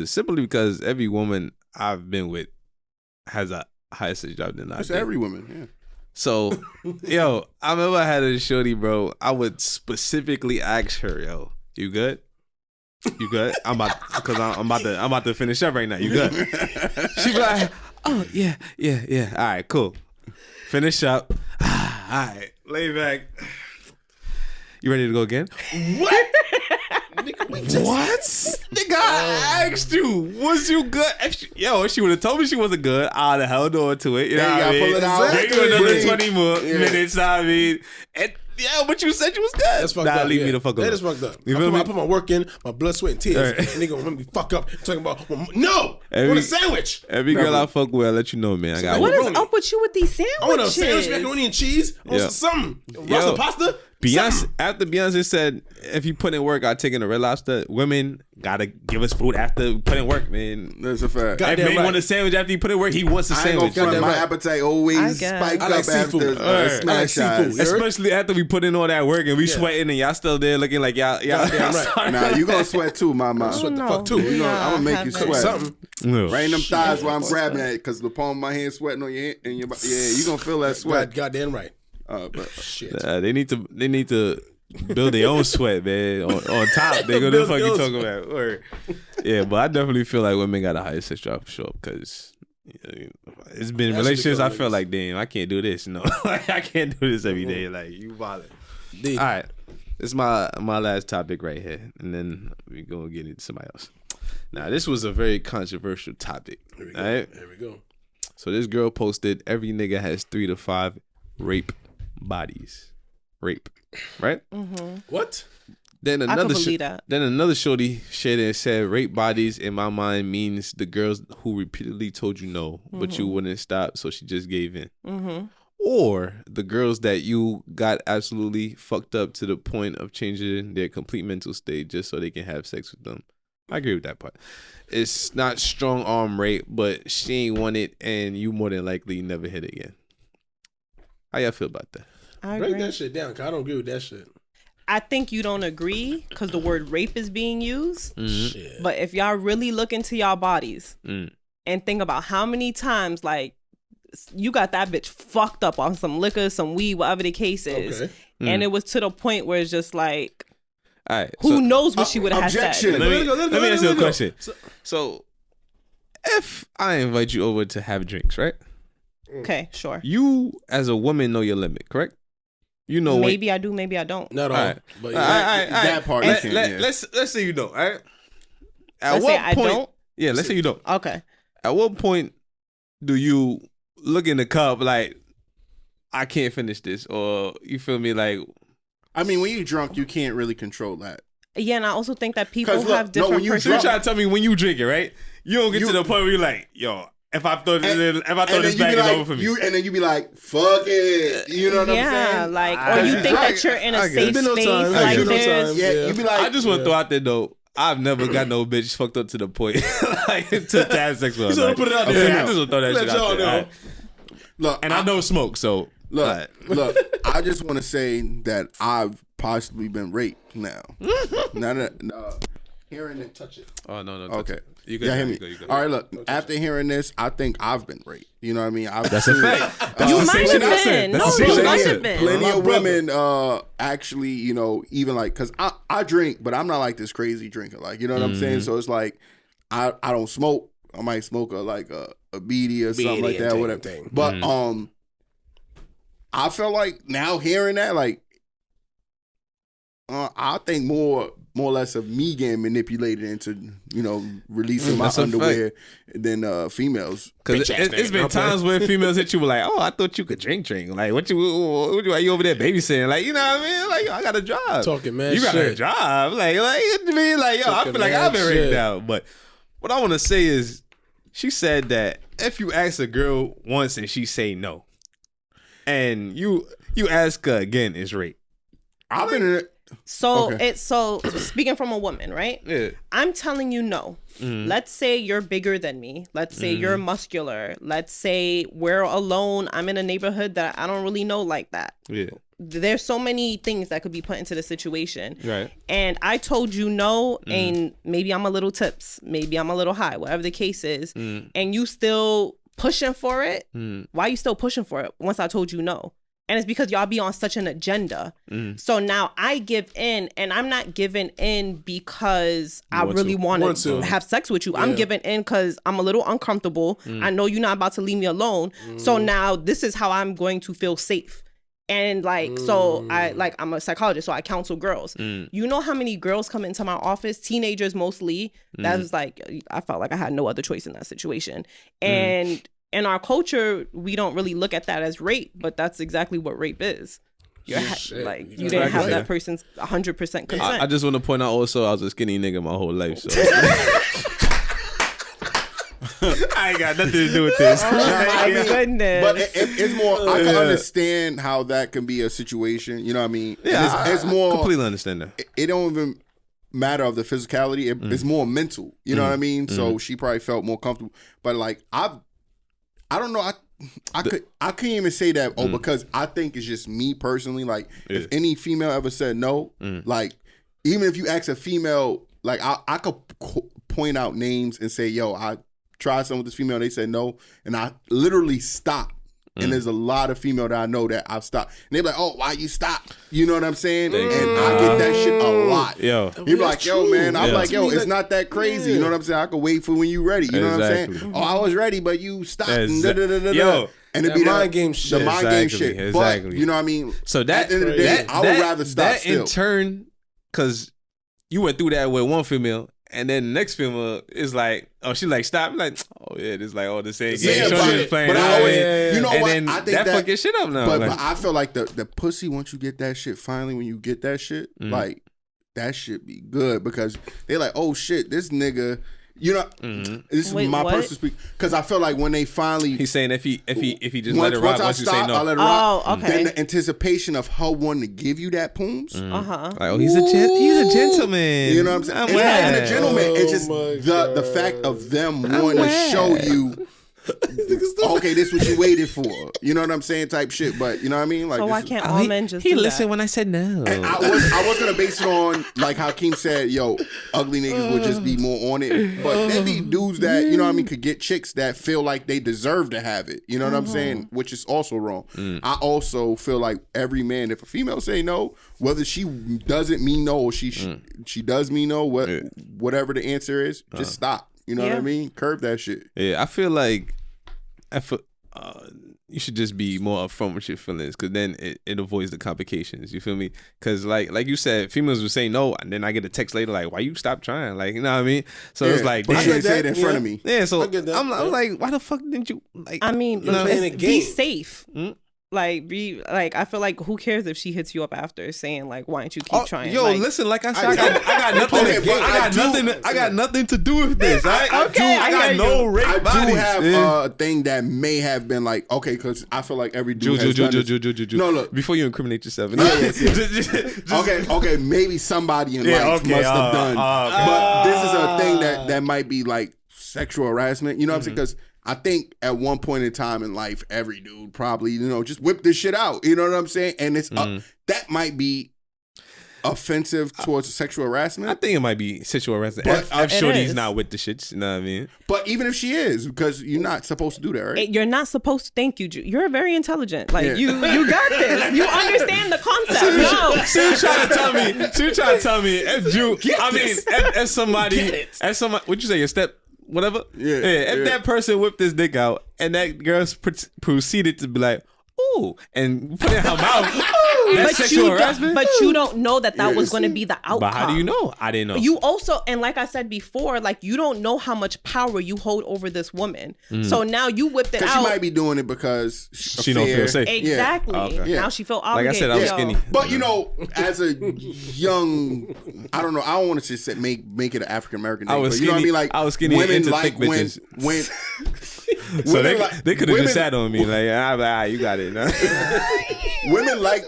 simply because every woman I've been with has a higher sex drive than I That's do. every woman. Yeah. So, yo, I remember I had a shorty, bro. I would specifically ask her, yo, you good? You good? I'm about to finish up right now. You good? She be like, oh yeah. All right, cool. Finish up. All right, lay back. You ready to go again? What? What? Nigga, I asked you, was you good? If she would have told me she wasn't good, I'd have held on to it. You know what I mean? Give you another 20 more minutes, I mean. And, yeah, but you said you was good. That's fucked up. Leave me the fuck alone. That is fucked up. You feel me? I put my work in, my blood, sweat, and tears, and they gonna let me fuck up talking about, no, I want a sandwich. Every girl I fuck with, I let you know, man. I got what is up with you with these sandwiches? I want a sandwich, macaroni and cheese. I want something. Rasta pasta. After Beyonce said, if you put in work, I'll take in a Red Lobster, women gotta give us food after we put in work, man. That's a fact. If man want a sandwich after you put in work, he wants a sandwich. My appetite always spike up after smash eyes. Especially after we put in all that work and we sweating and y'all still there looking like y'all right. Nah, you gonna sweat too, mama. Sweat the fuck too. I'm gonna make you sweat. Something. Right in them thighs while I'm grabbing at it, because the palm of my hand sweating on your hand and your you gonna feel that sweat. Goddamn right. But shit. They need to build their own sweat, man. On top, they go, the fuck you talking about? Or, yeah, but I definitely feel like women got a higher sex drive for sure, because it's been relationships. I feel like, damn, I can't do this. No, like, I can't do this every day. Like, you violent. All right, this is my last topic right here, and then we gonna get into somebody else. Now, this was a very controversial topic. Here we go. All right, here we go. So this girl posted, every nigga has 3 to 5 rape bodies. Rape, right? Mm-hmm. What? Then another shorty shared and said, rape bodies in my mind means the girls who repeatedly told you no, but you wouldn't stop, so she just gave in. Mm-hmm. Or the girls that you got absolutely fucked up to the point of changing their complete mental state just so they can have sex with them. I agree with that part. It's not strong arm rape, but she ain't want it, and you more than likely never hit it again. How y'all feel about that? I agree. Break that shit down, because I don't agree with that shit. I think you don't agree because the word rape is being used. Mm-hmm. Shit. But if y'all really look into y'all bodies and think about how many times, like, you got that bitch fucked up on some liquor, some weed, whatever the case is. Okay. And it was to the point where it's just like, all right, who knows what she would have had said. Let me ask you a question. So, if I invite you over to have drinks, right? Okay, sure. You, as a woman, know your limit, correct? You know, maybe I do, maybe I don't. Not all, right. but that part. Let's say you don't. All right. Let's say I don't. Yeah, let's say you don't. Okay. At what point do you look in the cup like, I can't finish this, or you feel me like? I mean, when you're drunk, you can't really control that. Yeah, and I also think that people have different personalities. So you're trying to tell me when you drink it, right? You don't get to the point where you're like, yo, if I throw this back, it's over for me. And then you be like, fuck it. You know what I'm saying? Yeah, like, or you think that you're in a safe space. Like, you be like, I just want to throw out there, though, I've never got no bitch fucked up to the point like to have sex with her. You like, put it out there. I just want to throw that shit out there. Right. Look, and I don't smoke, so look. I just want to say that I've possibly been raped now. Hearing it, touch it. Oh no, okay. You hear me? You All right, look. After hearing this, I think I've been raped. You know what I mean? That's a fact. You might have been. No, you might have been. Plenty of women actually, you know, even like, because I drink, but I'm not like this crazy drinker. Like, you know what I'm saying? So it's like, I don't smoke. I might smoke a beanie or something like that, whatever. Thing. But I feel like now hearing that, like, I think more or less of me getting manipulated into, you know, releasing my underwear than females. Because it's been times where females hit you with like, oh, I thought you could drink. Like, why you over there babysitting? Like, you know what I mean? Like, yo, I got a job. Talking mad shit. You got a job. Like, yo, I feel like I've been raped out. But what I want to say is, she said that if you ask a girl once and she say no, and you ask her again, it's rape. I've been in it. So speaking from a woman, right? Yeah. I'm telling you no. Let's say you're bigger than me. Let's say you're muscular. Let's say we're alone. I'm in a neighborhood that I don't really know like that. Yeah. There's so many things that could be put into the situation. Right. And I told you no, and maybe I'm a little tips. Maybe I'm a little high, whatever the case is. And you still pushing for it. Why are you still pushing for it once I told you no? And it's because y'all be on such an agenda. So now I give in, and I'm not giving in because I really want to have sex with you. Yeah. I'm giving in because I'm a little uncomfortable. I know you're not about to leave me alone. So now this is how I'm going to feel safe. And like, so I'm a psychologist, so I counsel girls. You know how many girls come into my office, teenagers mostly, that was like, I felt like I had no other choice in that situation. And in our culture, we don't really look at that as rape, but that's exactly what rape is. You didn't have that person's 100% consent. I just want to point out also, I was a skinny nigga my whole life, so. I ain't got nothing to do with this. Oh my goodness. But it's more, I can understand how that can be a situation. You know what I mean? Yeah, it's more. I completely understand that. It don't even matter of the physicality. It's more mental. You know what I mean? So she probably felt more comfortable. But like, I don't know. I can't even say that. Because I think it's just me personally. Like, if any female ever said no, like, even if you ask a female, like, I could point out names and say, yo, I tried something with this female, they said no, and I literally stopped. And there's a lot of female that I know that I've stopped. And they're like, oh, why you stop? You know what I'm saying? And I get that shit a lot. Yo. You're like, yo, man. I'm like, yo, it's not that crazy. You know what I'm saying? I could wait for when you ready. You know what I'm saying? Oh, I was ready, but you stopped. Yo. And it'd be mind game shit. The mind game shit. Exactly. But, you know what I mean? So that, at the end of the day, I would rather stop that still. in turn, because you went through that with one female, and then the next female is like, oh, she like, stop. I'm like, oh, yeah, it's like all the same game. Yeah, playing. But I always, you know and what? then I think that fucking shit up now. But, like, but I feel like the pussy, once you get that shit, finally, when you get that shit, like, that shit be good because they're like, oh, shit, this nigga, you know, this is my personal speak. Because I feel like when they finally... He's saying if he just let it rock, once you say no. I let it rock, then the anticipation of her wanting to give you that pooms. Like, oh, he's a gentleman. You know what I'm saying? It's not even a gentleman. It's just the fact of them wanting to show you, okay, this is what you waited for. You know what I'm saying? Type shit. But you know what I mean? Like, so why can't all men just do listened that? when I said no. And I was gonna base it on like how Keem said, yo, ugly niggas would just be more on it. But there be dudes that, you know what I mean, could get chicks that feel like they deserve to have it. You know what I'm saying? Which is also wrong. I also feel like every man, if a female say no, whether she doesn't mean no or she does mean no, whatever the answer is, just stop. You know what I mean? Curb that shit. Yeah, I feel like you should just be more upfront with your feelings, because then it avoids the complications. You feel me? Because like you said, females will say no, and then I get a text later like, "Why you stop trying?" Like, you know what I mean? So it's like, but you didn't say it in front of me. Yeah, so I'm like, why the fuck didn't you? Like, I mean, you know, be safe. Like, I feel like who cares if she hits you up after saying like, why don't you keep trying? Yo, like, listen, like I said, I got nothing to do with this. I got no rape bodies. I do have a thing that may have been like, okay, because I feel like every dude has done this. No, look, before you incriminate yourself. Okay, maybe somebody in life must have done. But this is a thing that might be like sexual harassment. You know what I'm saying? Because I think at one point in time in life, every dude probably, you know, just whip this shit out. You know what I'm saying? And it's that might be offensive towards sexual harassment. I think it might be sexual harassment. If Shorty's not with the shits, you know what I mean? But even if she is, because you're not supposed to do that, right? You're not supposed to. Thank you, Ju. You're very intelligent. Like you got this. You understand the concept. No, she was trying to tell me. As Ju, as somebody, what you say, your step. Whatever. If that person whipped his dick out and that girl proceeded to be like, ooh, and put it in her mouth, that's sexual harassment. But you don't know that was going to be the outcome. But how do you know? I didn't know. You also, and like I said before, like you don't know how much power you hold over this woman. So now you whipped it out. She might be doing it because she don't feel safe. Exactly. Yeah. Okay. Now she feel obligated. Like I said, I was skinny. But you know, as a young, I don't know. I don't want to just make it an African American thing. I was skinny. You know what I mean? Like I was skinny. Women into like thick bitches. when so they could have just sat on me like, you got it. Women like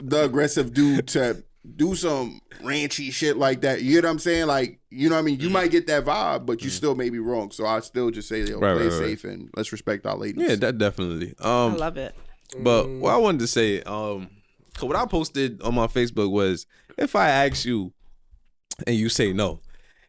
the aggressive dude to do some ranchy shit like that. You know what I'm saying? Like, you know what I mean? You might get that vibe, but you still may be wrong. So I still just say, play safe and let's respect our ladies. Yeah, that definitely. I love it. But what I wanted to say, what I posted on my Facebook was, if I ask you and you say no,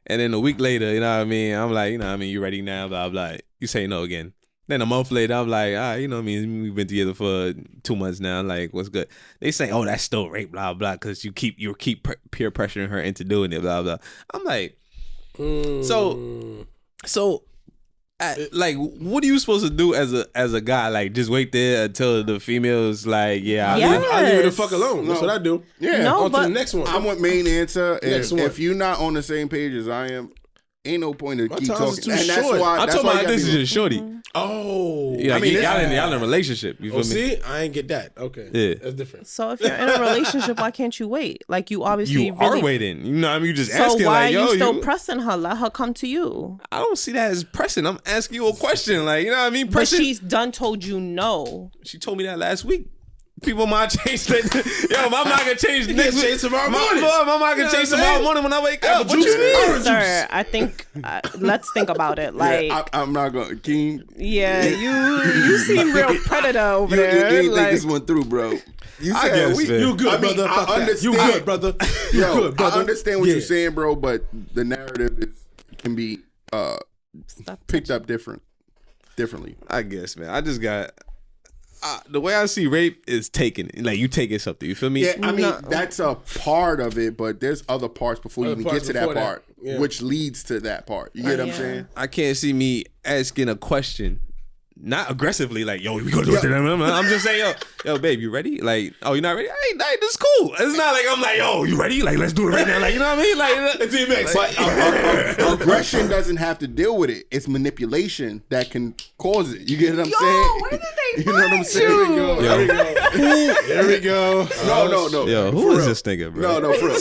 and then a week later, you know what I mean? I'm like, you know what I mean? You ready now? Blah, blah. You say no again. Then a month later, I'm like, you know what I mean? We've been together for 2 months now. Like, what's good? They say, oh, that's still rape, blah, blah, because you keep peer pressuring her into doing it, blah, blah. I'm like, so like, what are you supposed to do as a guy? Like, just wait there until the female's like, Yes. I leave it the fuck alone. That's what I do. Yeah. No, On to but the next one. I want main answer. Next one. If you're not on the same page as I am, ain't no point to keep times talking. is too And that's short. why. I That's told why my you gotta this is be- just shorty. Oh. Yeah, I mean, y'all in a relationship. You feel Oh, me? see? I ain't get that. Okay. Yeah. That's different. So if you're in a relationship, why can't you wait? Like you obviously You really. are waiting. You know what I mean? You just So asking why like, yo, are you still pressing her? Let her come to you. I don't see that as pressing. I'm asking you a question. Like, you know what I mean? But Pressing. she's done told you no. She told me that last week. People might change. Yo, my mind can change next week. change tomorrow morning. My mind can change tomorrow morning when I wake up. What you mean? Sir, I think let's think about it. Like, I'm not gonna. King, yeah, you seem real predator over you there. ain't Like, think this one through, bro. You I said guess, man. You good, I mean, brother. I Fuck that. understand. You good, brother. You Yo, good, brother. I understand what Yeah. you're saying, bro, but the narrative can be picked up differently. I guess, man. I just got the way I see rape is taking it. Like, you taking something. You feel me? Yeah, I mean No. that's a part of it, but there's other parts before you Other even get parts to that before that. part, Yeah. which leads to that part. You get what I'm saying? I can't see me asking a question, not aggressively, like, yo, we gonna do it to them. I'm just saying, yo, babe, you ready? Like, oh, you're not ready? Hey, this is cool. It's not like I'm like, yo, you ready? Like, let's do it right now. Like, you know what I mean? Like, it's DMX. But aggression doesn't have to deal with it. It's manipulation that can cause it. You get what I'm saying? where did they You know what I'm find saying? you? There we go. No. Yo, who is this nigga, bro? No, for real.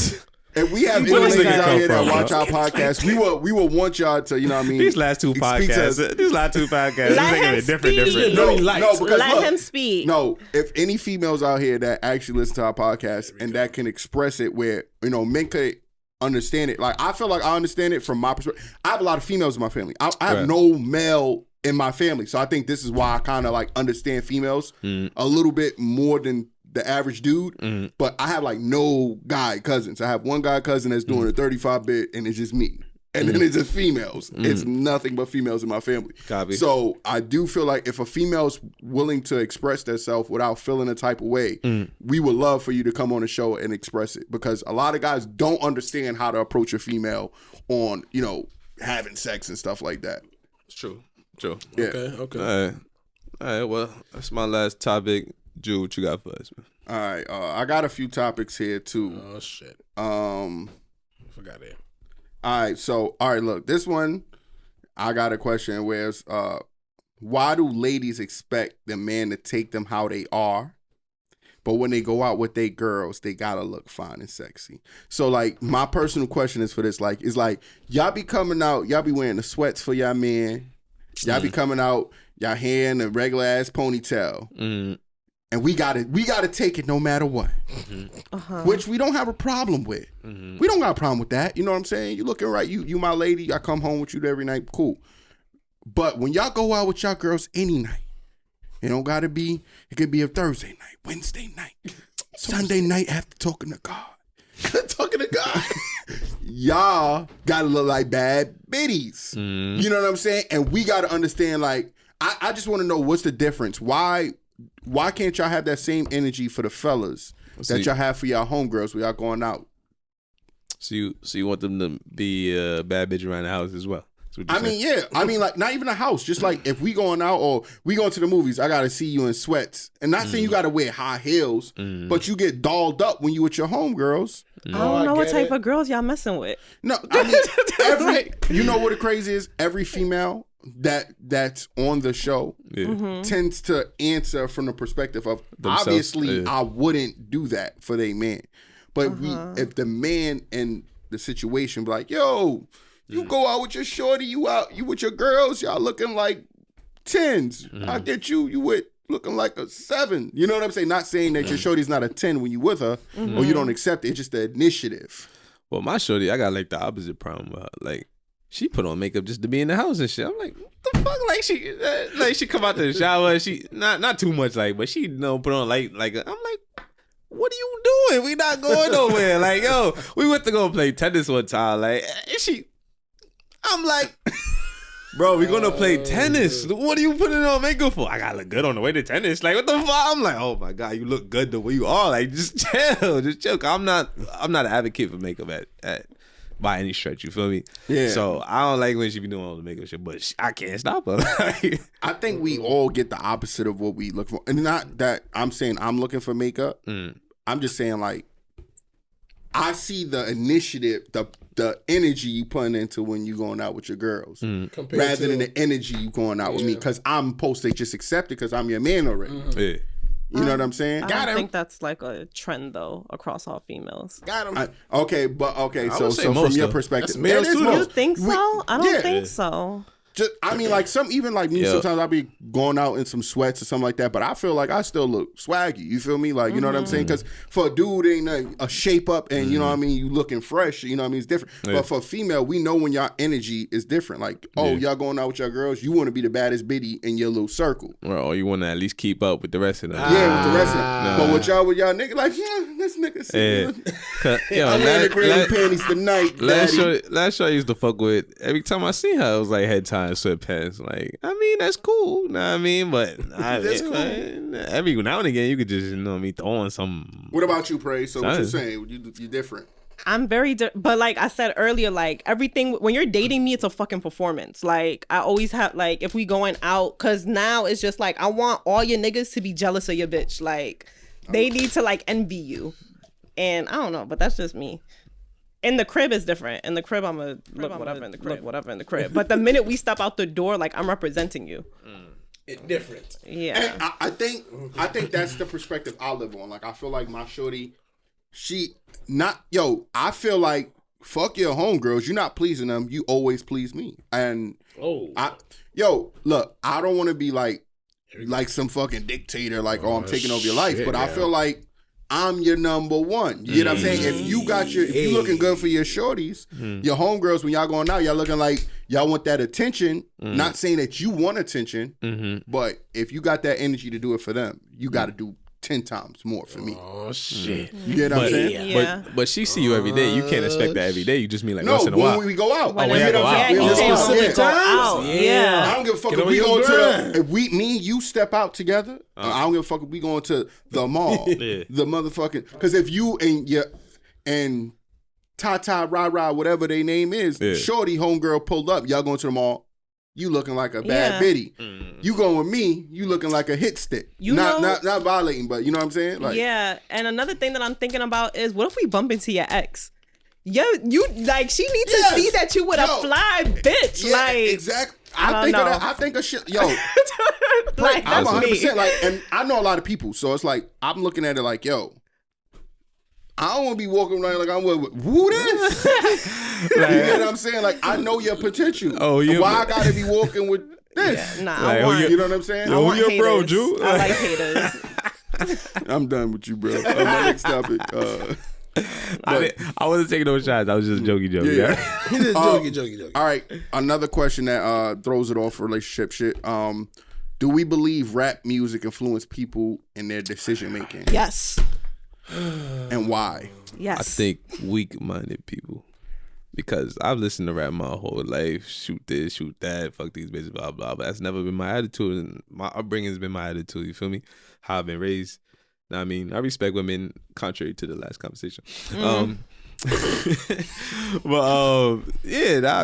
If we have any Where this ladies nigga out come here that from, watch bro? our podcast, we will want y'all to, you know what I mean? These last two speak to us. podcasts, this Let him is different. speak. No, light. no, because Let look, him speak. No, if any females out here that actually listen to our podcast and that can express it where, you know, men could understand it. Like, I feel like I understand it from my perspective. I have a lot of females in my family. I have Right. no male in my family. So I think this is why I kind of like understand females a little bit more than the average dude. But I have like no guy cousins. I have one guy cousin that's doing a 35-bit and it's just me. And then it's just females. It's nothing but females in my family. Copy. So I do feel like if a female's willing to express themselves without feeling a type of way, we would love for you to come on the show and express it. Because a lot of guys don't understand how to approach a female on, you know, having sex and stuff like that. It's true. True. Yeah. Okay. All right. Well, that's my last topic. Drew, what you got for us, man? All right. I got a few topics here too. Oh shit. Um. Forgot it. All right. So, all right. Look, this one, I got a question. Where's why do ladies expect the man to take them how they are, but when they go out with their girls, they gotta look fine and sexy? So, like, my personal question is for this. Like, is like y'all be coming out, y'all be wearing the sweats for y'all man, y'all be coming out, y'all hair in a regular ass ponytail. And we gotta take it no matter what, which we don't have a problem with. We don't got a problem with that. You know what I'm saying? You looking right. You my lady. I come home with you every night. Cool. But when y'all go out with y'all girls any night, it don't gotta be. It could be a Thursday night, Wednesday night, Sunday night after talking to God. Talking to God. Y'all gotta look like bad biddies. You know what I'm saying? And we gotta understand. Like, I just want to know what's the difference. Why can't y'all have that same energy for the fellas that y'all have for y'all homegirls when y'all going out? So you want them to be a bad bitch around the house as well? I mean, yeah. I mean, like, not even a house. Just like if we going out or we going to the movies, I gotta see you in sweats. And not saying you gotta wear high heels, but you get dolled up when you with your homegirls. I don't know what type of girls y'all messing with. No, I mean, you know what the crazy is? Every female that's on the show tends to answer from the perspective of Themselves, obviously I wouldn't do that for their man. But if the man in the situation be like, yo, you go out with your shorty, you with your girls, y'all looking like 10s. I'll get you with looking like a 7. You know what I'm saying? Not saying that your shorty's not a 10 when you with her or you don't accept it. It's just the initiative. Well, my shorty, I got like the opposite problem with her. Like, she put on makeup just to be in the house and shit. I'm like, what the fuck? Like she come out to the shower. She not too much, like, but she put on like I'm like, what are you doing? We not going nowhere. Like, yo, we went to go play tennis one time. Like, I'm like, bro, we gonna play tennis. What are you putting on makeup for? I gotta look good on the way to tennis. Like, what the fuck? I'm like, oh my god, you look good the way you are. Like, just chill. I'm not an advocate for makeup by any stretch. You feel me? Yeah. So I don't like when she be doing all the makeup shit, but I can't stop her. I think we all get the opposite of what we look for, and not that I'm saying I'm looking for makeup. I'm just saying like I see the initiative, the energy you putting into when you going out with your girls, rather than the energy you going out with me, because I'm supposed to just accept it because I'm your man already. Yeah. You know what I'm saying? I think that's like a trend though across all females. Got him. So from your perspective, males too, You think so? I don't think so. I mean, like even like me, sometimes I'll be going out in some sweats or something like that, but I feel like I still look swaggy. You feel me? Like, you know what I'm saying? Because for a dude, ain't a shape up and, you know what I mean, you looking fresh, you know what I mean? It's different. Yeah. But for a female, we know when y'all energy is different. Like, y'all going out with your girls, you want to be the baddest biddy in your little circle. Or you want to at least keep up with the rest of them. Yeah, with the rest of them. But with y'all nigga, like, this nigga I'm wearing the green panties tonight, last show I used to fuck with, every time I see her, it was like head tie and sweatpants. Like, I mean, that's cool. Know what I mean? But that's cool. Every now and again, you could just, you know me, throw on some. What about you, Praise? So what you saying? You different. I'm very but like I said earlier, like everything when you're dating me, it's a fucking performance. Like I always have, like, if we going out, cause now it's just like I want all your niggas to be jealous of your bitch. Like they need to like envy you. And I don't know, but that's just me. In the crib is different. In the crib, I'm a look whatever in the crib. But the minute we step out the door, like I'm representing you. It's different. Yeah. And I think that's the perspective I live on. Like I feel like my shorty, I feel like fuck your homegirls. You're not pleasing them. You always please me. And look, I don't want to be like some fucking dictator. Like I'm taking over your life. But I feel like I'm your number one. You know what I'm saying? If you looking good for your shorties, your homegirls, when y'all going out, y'all looking like y'all want that attention. Not saying that you want attention, but if you got that energy to do it for them, you got to do 10 times more for me. Oh shit! You get what I'm saying? Yeah. But she see you every day. You can't expect that every day. You just mean like once in a while. When we go out. When we go out. Yeah. I don't give a fuck if we going to me and you step out together. I don't give a fuck if we going to the mall. The motherfucking, because if you and Tata, Rah, whatever their name is, shorty homegirl pulled up, y'all going to the mall. You looking like a bad biddy. You going with me, you looking like a hit stick. Not violating, but you know what I'm saying? Like, yeah. And another thing that I'm thinking about is, what if we bump into your ex? Yo, you like, she needs to see that you with a fly bitch. Yeah, like, exactly. I think of shit. Yo, like, I'm that's 100%. me. Like, and I know a lot of people, so it's like I'm looking at it like, yo, I don't want to be walking around like I'm with who this. You know what I'm saying? Like, I know your potential. Oh, yeah. Why I gotta be walking with this? Yeah, like, you know what I'm saying? I want your haters. bro, Drew. I like haters. I'm done with you, bro. My next topic. I wasn't taking no shots. I was just joking. Yeah. He just joking. All right, another question that throws it off relationship shit. Do we believe rap music influence people in their decision making? Yes. And why? Yes. I think weak-minded people, because I've listened to rap my whole life. Shoot this, shoot that, fuck these bitches, blah blah. But that's never been my attitude, and my upbringing's been my attitude. You feel me? How I've been raised. Now, I mean, I respect women, contrary to the last conversation. I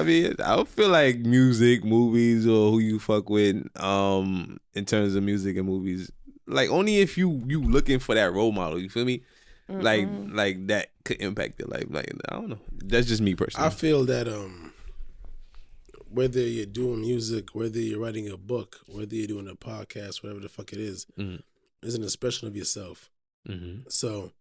mean, I don't feel like music, movies, or who you fuck with, in terms of music and movies, like only if you looking for that role model. You feel me? Like that could impact your life. Like, I don't know. That's just me personally. I feel that whether you're doing music, whether you're writing a book, whether you're doing a podcast, whatever the fuck it is an expression of yourself. So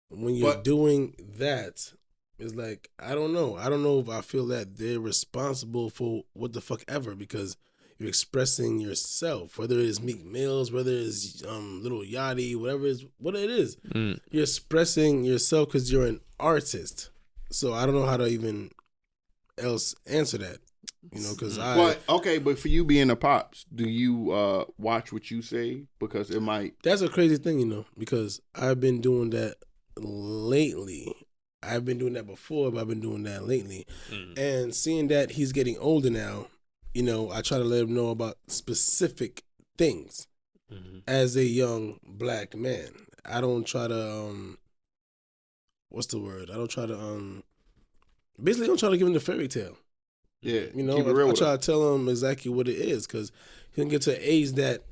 when you're doing that, it's like, I don't know if I feel that they're responsible for what the fuck ever, because you're expressing yourself, whether it's Meek Mills, whether it's Little Yachty, what it is. You're expressing yourself because you're an artist. So I don't know how to even else answer that, you know, because but for you being a pops, do you watch what you say? Because it might. That's a crazy thing, you know, because I've been doing that lately. I've been doing that before, but I've been doing that lately. And seeing that he's getting older now, you know, I try to let him know about specific things as a young black man. I don't try to, what's the word? I don't try to Basically, I'm trying to give him the fairy tale. Yeah, You know, keep it real I with try him. to tell him exactly what it is because he can get to an age that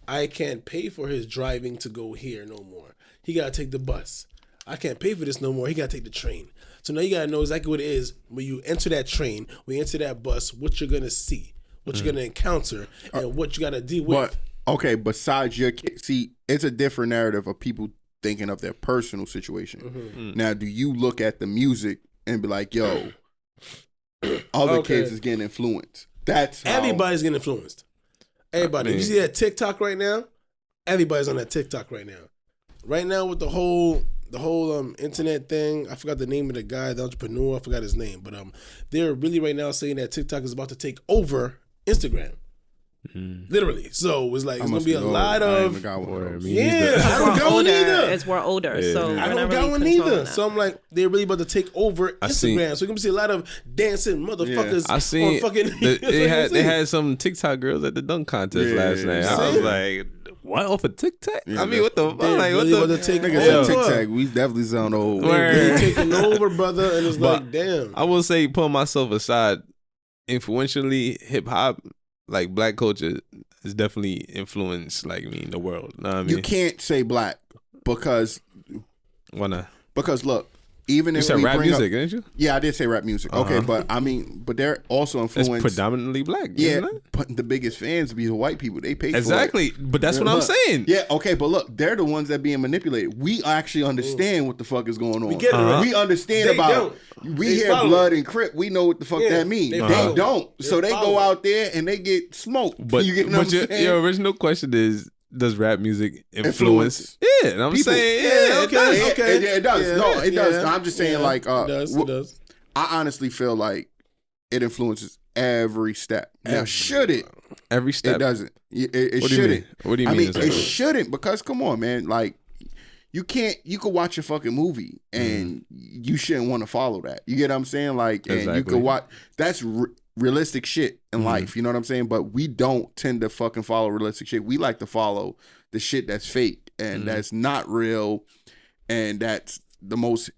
I can't pay for his driving to go here no more. He got to take the bus. I can't pay for this no more. He got to take the train. So now you got to know exactly what it is when you enter that train, when you enter that bus, what you're going to see, what you're going to encounter, and what you got to deal with. But, okay, besides your kid, see, it's a different narrative of people thinking of their personal situation. Now, do you look at the music and be like, yo, other kids is getting influenced? That's how, Everybody's getting influenced. Everybody. If you see that TikTok right now, everybody's on that TikTok right now. Right now with the whole internet thing, I forgot the name of the guy, the entrepreneur, I forgot his name, but they're really right now saying that TikTok is about to take over Instagram. Literally. So it's like it's gonna be a lot of I don't got one either. As we're older, so I we're don't not got really one either. controlling that. So I'm like, they're really about to take over Instagram. So you're gonna see a lot of dancing motherfuckers. I seen on fucking. they had some TikTok girls at the dunk contest last night. I was like, what, off of TikTok? Yeah, I mean, what the fuck? Like, really what about the to take niggas over. on TikTok, we definitely sound old. They're taking over, brother, and it's like, damn. I will say, putting myself aside, influentially, hip hop, like black culture, is definitely influenced, like me, in the world. Know what I mean? You can't say black because Why not? because look, even You if said we rap bring music, up, didn't you? yeah, I did say rap music. Okay, but I mean, but they're also It's influenced. predominantly black. Yeah, isn't it? but the biggest fans be the white people. They pay Exactly. for it. But that's what I'm Look, saying. Yeah, okay, but look, they're the ones that being manipulated. We actually understand what the fuck is going on. We get it, right? We understand They about. don't. We They hear follow. blood and Crip. We know what the fuck that means. they They follow. don't. They So they follow. go out there and they get smoked. But, you get what I'm but your saying? original question is, does rap music influence? Yeah, and I'm People. saying, Yeah, yeah, it okay. does. It does. Yeah. No, it does. Yeah. No, I'm just saying, Yeah. like, it does. It does. I honestly feel like it influences every step. Now, should it? Every step. It doesn't. It What do you shouldn't. mean? What do you I mean mean, exactly? it shouldn't because come on, man. Like, you can't. You could watch a fucking movie and you shouldn't want to follow that. You get what I'm saying? Like, and you Exactly. could watch. That's realistic shit in life. You know what I'm saying? But we don't tend to fucking follow realistic shit. We like to follow the shit that's fake and that's not real, and that's the most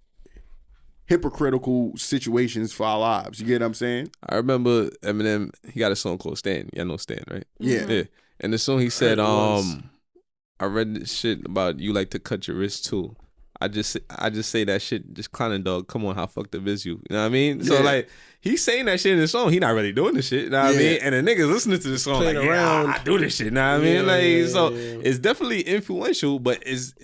hypocritical situations for our lives. You get what I'm saying? I remember Eminem, he got a song called Stan. Y'all know Stan, right? Yeah. Yeah. And the song he said, it once. I read this shit about you like to cut your wrist too. I just say that shit, just clowning dog. Come on, how fucked up is you? You know what I mean? So Yeah. like, he's saying that shit in the song. He not really doing the shit. You know what I Yeah. mean? And the niggas listening to the song Playing like, around. yeah, I do this shit. You know what I mean? Yeah, Like, so yeah. it's definitely influential, but it's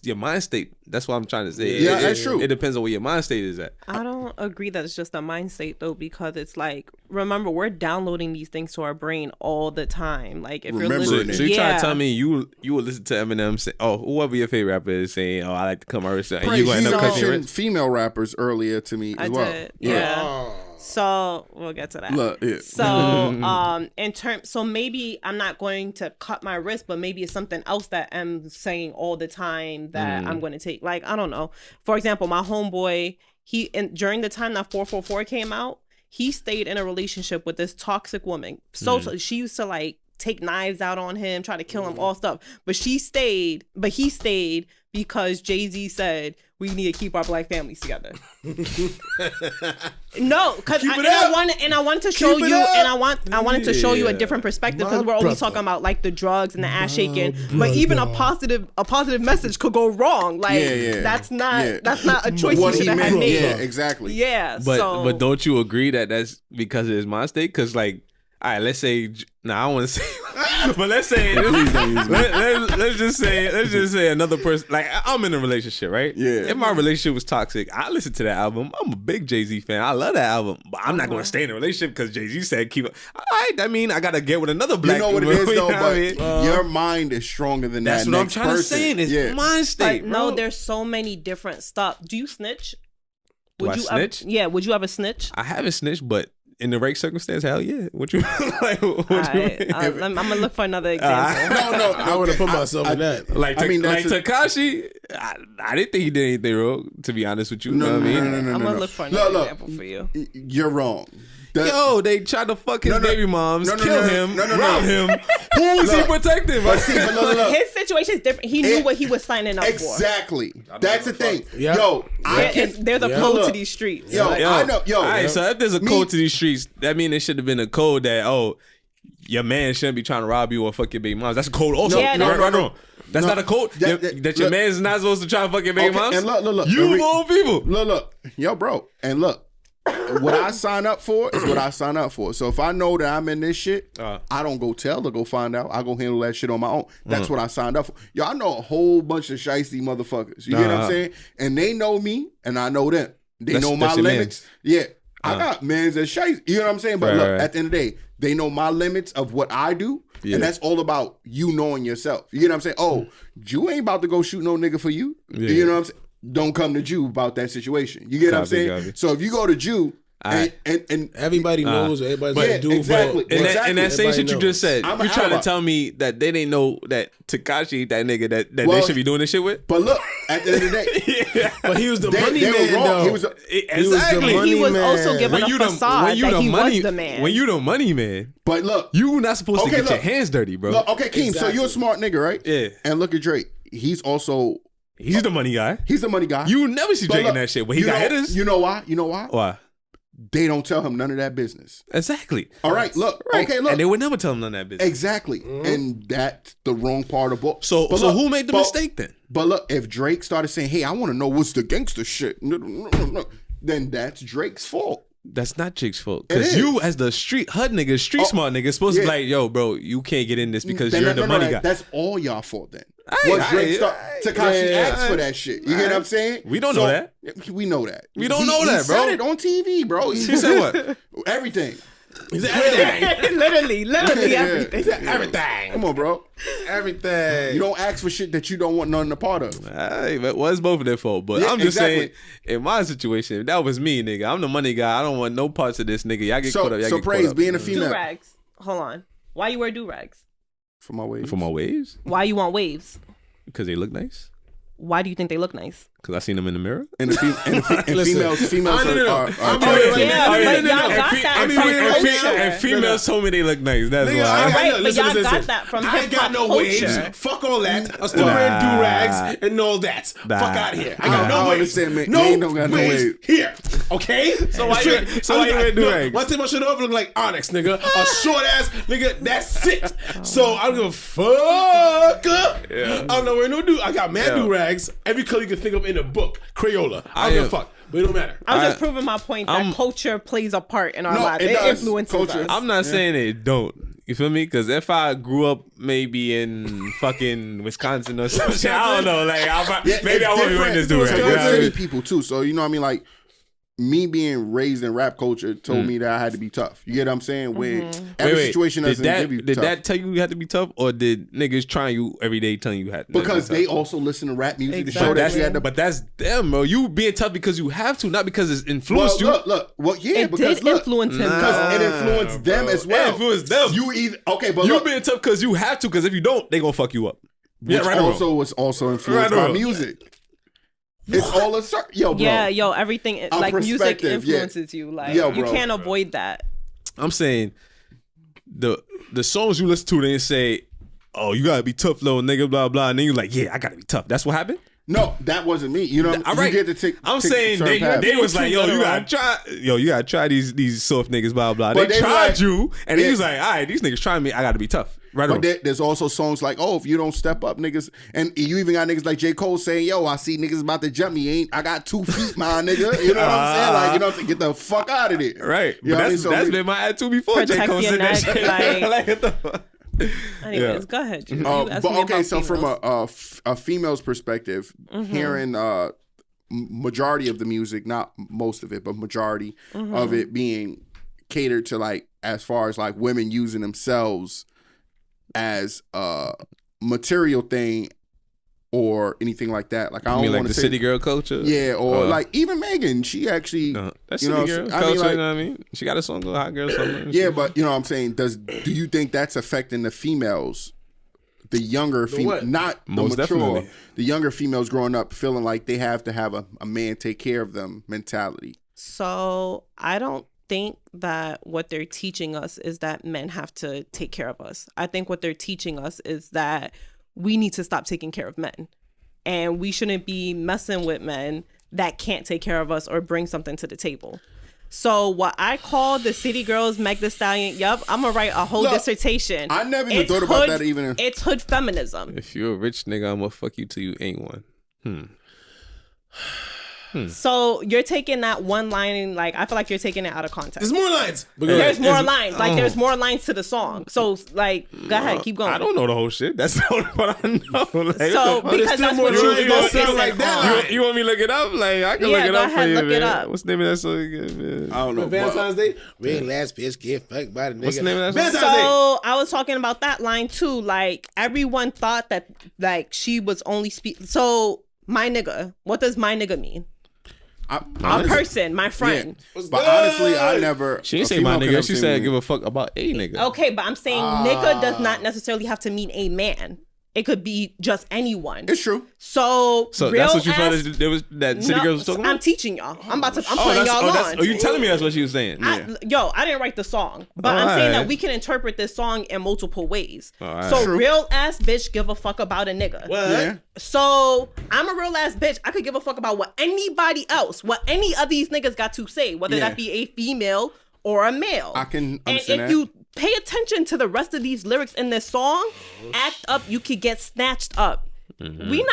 your mind state. That's what I'm trying to say. Yeah, that's true. It depends on where your mind state is at. I don't agree that it's just a mind state though, because it's like, remember, we're downloading these things to our brain all the time. Like if you're Remembering listening, it. So you trying yeah. to tell me you would listen to Eminem say, oh, whoever your favorite rapper is saying, oh, I like to cut my wrist out, and you gonna end up cutting your mentioned wrist? female rappers earlier to me as I well. did. Yeah. So we'll get to that. Look, yeah. So so maybe I'm not going to cut my wrist, but maybe it's something else that I'm saying all the time that I'm going to take. Like, I don't know. For example, my homeboy, during the time that 444 came out, he stayed in a relationship with this toxic woman. So she used to like take knives out on him, try to kill him, all stuff. But he stayed because Jay-Z said we need to keep our black families together. No, because I wanted to show you, and I wanted to show you a different perspective, because we're always talking about like the drugs and the ass shaking, but even a positive message could go wrong. Like that's not a choice What you he should have meant, made. yeah, exactly. Yeah, But don't you agree that that's because of his mind state? Because like, all right, let's say, I don't want to say, but let's say, let's just say another person, like I'm in a relationship, right? Yeah. If my relationship was toxic, I listen to that album. I'm a big Jay-Z fan. I love that album, but I'm not going to stay in a relationship because Jay-Z said keep it. All right, I mean, I got to get with another black You know what it woman, is though, you know what I but mean? your mind is stronger than That's that what I'm next trying to person. say. It's mind state, Like, no, bro. there's so many different stuff. Do you snitch? Do I you snitch? Would you ever snitch? I haven't snitched, but in the right circumstance, hell yeah. What you like? What you Alright, mean? I'm gonna look for another example. No, I would have put myself in that. Like, I mean, like that's Tekashi, I didn't think he did anything wrong. To be honest with you, No, know what I mean? I'm gonna look for another example for you. You're wrong. Yo, they tried to fuck his baby moms, kill him, rob him. Who's he protecting? But see, but look. His situation is different. He knew what he was signing up for. Exactly. That's the thing. Yeah. Yo, There's a code to these streets. Yo, I know. Yo, all right, so if there's a code to these streets, that means there should have been a code that, your man shouldn't be trying to rob you or fuck your baby moms. That's a code also. No. That's not a code. That your man's not supposed to try to fuck your baby moms. And look. You own people. Look. Yo, bro. And look. What I sign up for is what I sign up for. So if I know that I'm in this shit, I don't go tell or go find out. I go handle that shit on my own. That's what I signed up for. Yo, I know a whole bunch of shiesty motherfuckers. You get what I'm saying? And they know me, and I know them. They know my limits. Yeah. I got mans that shiesty. You know what I'm saying? But look, at the end of the day, they know my limits of what I do. Yeah. And that's all about you knowing yourself. You get what I'm saying? Oh, Jew ain't about to go shoot no nigga for you. Yeah. You know what I'm saying? Don't come to Jew about that situation. You get what I'm saying? So if you go to Jew and everybody knows, everybody's do exactly. And that same shit you just said, you trying to tell me that they didn't know that Tekashi, that nigga that they should be doing this shit with? But look, at the end of the day, but he was the money man though. He was also given a facade that he was the man. When you the money man, but look, you not supposed to get your hands dirty, bro. Look, okay, Keem, so you're a smart nigga, right? Yeah. And look at Drake. He's the money guy. He's the money guy. You never see Drake in that shit. When he got hitters. You know why? Why? They don't tell him none of that business. Exactly. All right, look. Right. Okay, look. And they would never tell him none of that business. Exactly. And that's the wrong part of book. So who made the mistake then? But look, if Drake started saying, hey, I want to know what's the gangster shit, then that's Drake's fault. That's not Drake's fault. Because you, as the street HUD nigga, smart nigga, supposed to be like, yo, bro, you can't get in this because you're the money guy. That's all y'all fault then. Tekashi asked for that shit. You get what I'm saying? We don't know that. We know that. We don't know that, bro. He said it on TV, bro. He said what? Everything. literally everything. Everything. Come on, bro. Everything. You don't ask for shit that you don't want nothing a part of. Well, it's both of their fault. But I'm just saying, in my situation, if that was me, nigga, I'm the money guy. I don't want no parts of this, nigga. Y'all get caught up. So praise being a female. Do-rags. Hold on. Why you wear do-rags? For my waves. For my waves? Why you want waves? Because they look nice. Why do you think they look nice? Because I seen them in the mirror. And females are and females told me they look nice. That's why. All right, but y'all got that from hip-hop I ain't got no waves. Fuck all that. I'm still wearing do-rags and all that. Fuck out of here. I got no waves. No waves here. Okay? So why you wear do-rags? One thing I should have look like Onyx, nigga. A short ass nigga. That's it. So I don't give a fuck. I'm not wearing no do. I got mad do-rags. Every color you can think of in the book. Crayola. I don't give a fuck. But it don't matter. I'm just proving my point that culture plays a part in our lives. It influences us. I'm not saying it don't. You feel me? Because if I grew up maybe in fucking Wisconsin or something, I don't know. Like, maybe I won't be wearing this do-rag. City people too. So you know what I mean? Like, me being raised in rap culture told me that I had to be tough. You get what I'm saying? Where every situation doesn't give you tough. Did that tell you had to be tough, or did niggas trying you every day telling you had to? Because they also listen to rap music to show that you had to. But that's them, bro. You being tough because you have to, not because it's influenced you. Look. Well, yeah, it because did influence him. Because it influenced them as well. It influenced them. But you being tough because you have to. Because if you don't, they gonna fuck you up. Which was also influenced by music. It's all a bro. Yeah, everything like music influences you. Like you can't avoid that. I'm saying the songs you listen to, they say, "Oh, you gotta be tough, little nigga," blah blah, and then you're like, "Yeah, I gotta be tough." That's what happened. No, that wasn't me. You know, all right. You get to I'm saying they was like, "Yo, you gotta try these soft niggas," blah blah. They tried you, and then he was like, "All right, these niggas trying me. I gotta be tough." Right. But there's also songs like, "Oh, if you don't step up, niggas," and you even got niggas like J. Cole saying, "Yo, I see niggas about to jump me. I got 2 feet, my nigga." You know what I'm saying? Like, you know what I'm saying? Get the fuck out of there. Right. You know that's been my attitude before. J. Cole said that shit. Like what the fuck? Anyways, go ahead. But okay, so from a female's perspective, hearing majority of the music, not most of it, but majority of it being catered to, like, as far as like women using themselves as a material thing or anything like that. Like, I don't want to say city girl culture. Yeah, or like even Megan, she actually that's city girl culture. You know what I mean? She got a song called Hot Girl Summer. Yeah, but you know what I'm saying? Do you think that's affecting the females? The younger female, not the mature, definitely. The younger females growing up feeling like they have to have a man take care of them mentality. So I don't think that what they're teaching us is that men have to take care of us. I think what they're teaching us is that we need to stop taking care of men. And we shouldn't be messing with men that can't take care of us or bring something to the table. So what I call the City Girls Meg Thee Stallion, I'm going to write a whole dissertation. I never even thought about that even. It's hood feminism. If you're a rich nigga, I'm going to fuck you till you ain't one. So you're taking that one line and like I feel like you're taking it out of context. There's more lines. There's more lines. Like there's more lines to the song. So like go ahead, keep going. I don't know the whole shit. That's the only part I know. Like, so because that's what you sound like that. You want me to look it up? Like I can look it up for you, look man. it up. What's the name of that song again, man? I don't know. Valentine's Day. Real last bitch get fucked by the nigga. What's the name of that song? So I was talking about that line too. Like everyone thought that like she was only So my nigga. What does my nigga mean? A person, my friend. Yeah. But honestly, I never. She didn't say my nigga. She said give a fuck about a nigga. Okay, but I'm saying nigga does not necessarily have to mean a man. It could be just anyone. It's true. So that's what you thought there was that City Girls was talking about? I'm teaching y'all. I'm putting y'all on. Oh, you telling me that's what she was saying? I didn't write the song, but I'm saying that we can interpret this song in multiple ways. So True. real ass bitch give a fuck about a nigga. What? Yeah. So I'm a real ass bitch. I could give a fuck about what anybody else, what any of these niggas got to say, whether that be a female or a male. I can And understand if that. you pay attention to the rest of these lyrics in this song, act up, you could get snatched up. We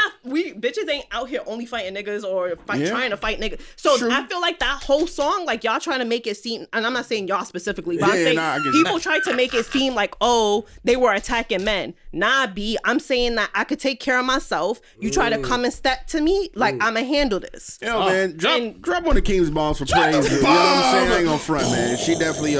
bitches ain't out here only fighting niggas or trying to fight niggas. So True. I feel like that whole song, like y'all trying to make it seem, and I'm not saying y'all specifically, but I'm saying I get people you. try to make it seem like, oh, they were attacking men. Nah, B, I'm saying that I could take care of myself. You try to come and step to me, like I'ma handle this. Yo, man, drop one of King's bombs for praise. You know what I'm saying? I ain't gonna front, man. She definitely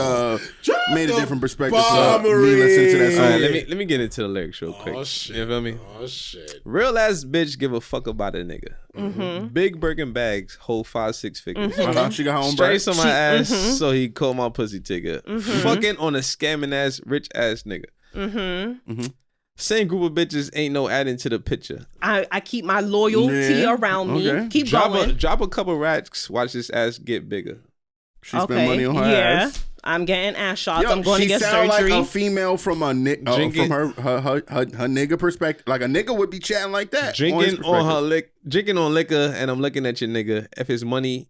made a different perspective to me listening to that song. All right, let me get into the lyrics real quick. Oh shit. You feel me? Oh shit. Real ass bitch give a fuck about a nigga. Big Birkin bags hold 5-6 figures. She got her own Straight bread. on my ass, so he called my pussy ticket. Fucking on a scamming ass, rich ass nigga. Same group of bitches ain't no adding to the picture. I keep my loyalty around me. Keep going. Drop a couple racks, watch this ass get bigger. She spent money on her ass. I'm getting ass shots. Yo, I'm going to get sound surgery. like a female from from her nigga perspective. Like a nigga would be chatting like that. Drinking on liquor, and I'm looking at your nigga. If his money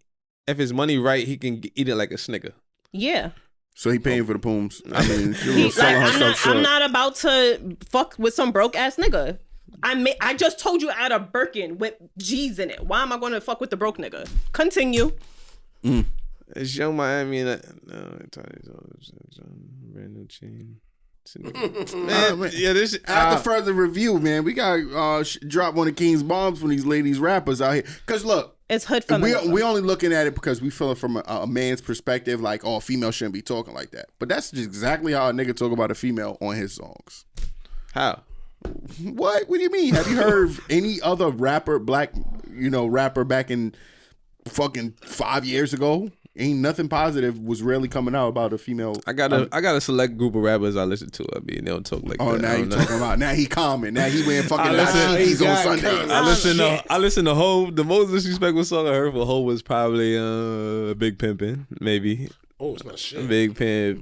right, he can eat it like a snicker. Yeah. So he paying for the pooms. I mean, she was selling herself short. I'm not about to fuck with some broke ass nigga. I just told you I had a Birkin with G's in it. Why am I going to fuck with the broke nigga? Continue. It's Young Miami. Brand new chain. Man, yeah, this After further review, man, we got drop one of King's bombs from these ladies rappers out here. Cause look, it's hood feminism. We only looking at it because we feel it from a man's perspective, like, oh, female shouldn't be talking like that. But that's just exactly how a nigga talk about a female on his songs. How? What? What do you mean? Have you heard any other rapper, rapper back in fucking 5 years ago? Ain't nothing positive was rarely coming out about a female. I got a select group of rappers I listen to. I mean, they don't talk like that. Oh, now you talking about. Now he calming. Now he wearing fucking he's on Sundays. I listen to Hov. The most disrespectful song I heard for Hov was probably Big Pimpin', maybe. Oh, it's my shit. Big Pimpin'.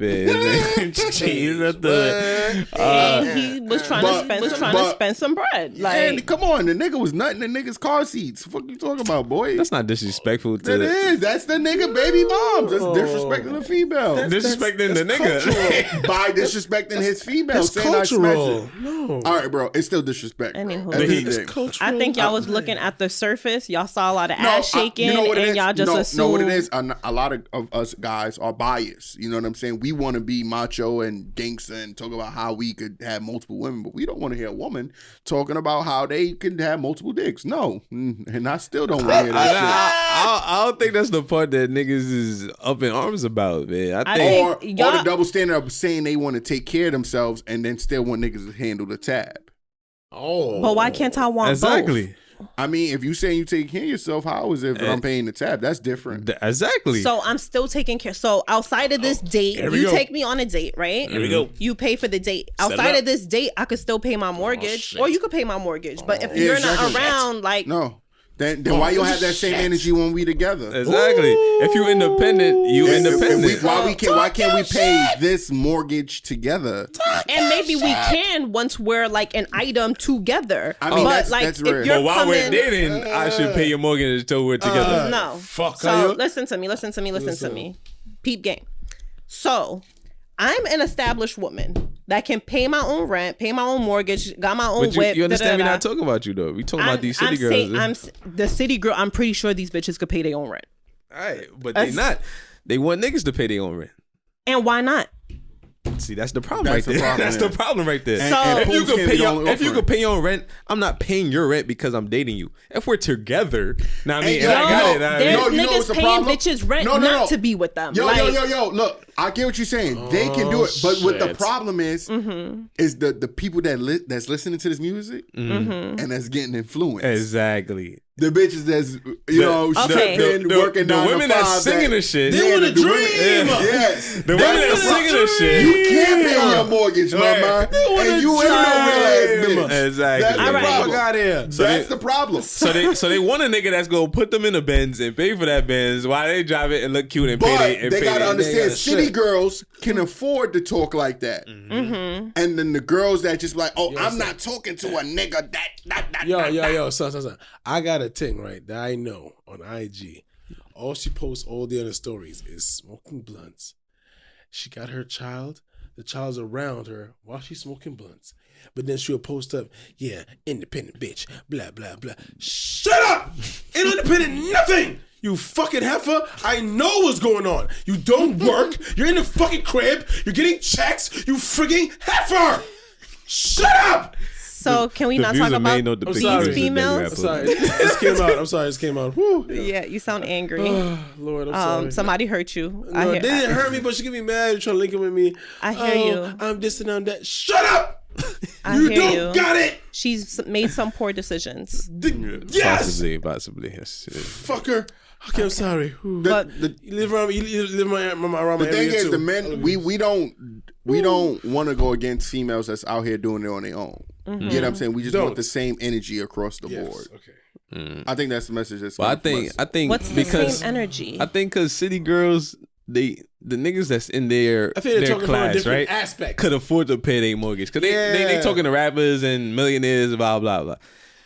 He was trying to spend some bread. Like, man, come on, the nigga was nutting the nigga's car seats. What you talking about, boy? That's not disrespectful to That is. That's the nigga baby moms. That's disrespecting the female. Disrespecting the nigga. By disrespecting his female. That's saying cultural. No. All right, bro. It's still disrespect. Anywho. At the end of the It's day. cultural. I think y'all was looking at the surface. Y'all saw a lot of ass shaking, and y'all just assumed. know what it is? A lot of us guys are biased. You know what I'm saying? We want to be macho and gangsta and talk about how we could have multiple women, but we don't want to hear a woman talking about how they can have multiple dicks. No. And I still don't want to hear that I don't think that's the part that niggas is up in arms about, man. I shit. think Or the double standard of saying they want to take care of themselves and then still want niggas to handle the tab. Oh. But why can't I want exactly. both? I mean, if you saying you take care of yourself, how is it if I'm paying the tab? That's different. Exactly. So I'm still taking care. So outside of this date, you take me on a date, right? Here we go. You pay for the date. Outside of this date, I could still pay my mortgage, or you could pay my mortgage. But if Yeah, you're exactly. not around, like, No. Then why you don't have that same energy when we together? Exactly. If you independent, independent. Why can't we pay this mortgage together? And maybe we can once we're like an item together. I mean, but that's rare. if you're But while coming, we're dating, I should pay your mortgage until we're together. no. Fuck So you. listen to me. Peep game. So I'm an established woman that can pay my own rent, pay my own mortgage, got my own But whip. you understand me not talking about you though. We talking about these city girls. The city girl. I'm pretty sure these bitches could pay their own rent. All right, but they not. They want niggas to pay their own rent. And why not? See, that's the problem That's right the there. problem, That's yeah. the problem right there. So- if you pools can't be the only if you offering. could pay your own rent, I'm not paying your rent because I'm dating you. If we're together, now I mean, Hey, and I yo, got it. There's No, you know what's niggas the paying problem? bitches rent No. not to be with them. Yo, Like, look, I get what you're saying. They can do it, but what the shit. problem is the people that's listening to this music Mm-hmm. and that's getting influenced. Exactly. The bitches that's Okay. stripping, working the 9 to women 5 that's singing the shit. They want a the women- dream. Yes. The women that's singing the shit. You can't pay your mortgage, my Right. man. want And a you ain't no real ass dream. bitch. Exactly. That's the All right. problem. Fuck out here. That's the problem. So they want a nigga that's gonna put them in a Benz and pay for that Benz while they drive it and look cute and But pay they gotta their- understand, gotta city shit. girls can afford to talk like that. Mm-hmm. And then the girls that just like, I'm not talking to a nigga that. Yo, son. I got a thing, right, that I know on IG. All she posts all the other stories is smoking blunts. She got her child. The child's around her while she's smoking blunts. But then she'll post up, yeah, independent bitch, blah, blah, blah. Shut up! Ain't independent nothing! You fucking heifer, I know what's going on. You don't work, you're in the fucking crib, you're getting checks, you frigging heifer! Shut up! So can we The not views talk are made, about no these depictions of females? Dailyrapupcrew. I'm sorry, it came out. I'm sorry, it came out. Whew. Yeah, you sound angry. Lord, I'm sorry. Somebody hurt you. No, they didn't hurt me, but she get me mad. You're trying to link it with me. I hear you. I'm this and I'm that. Shut up! I You hear don't you. got it. She's made some poor decisions. Yes, Possibly. Yes. fucker. Okay, I'm sorry. Whew. But You live around my The thing area is, too. the men we don't want to go against females that's out here doing it on their own. Mm-hmm. You get what I'm saying? We just Don't. want the same energy across the Yes, board. okay. I think that's the message that's. Well, I coming from us. think what's the because same energy? I think because city girls, the niggas that's in their I think they're their talking from a class, different right, aspect. could afford to pay their mortgage because they Yeah. talking to rappers and millionaires, blah blah blah.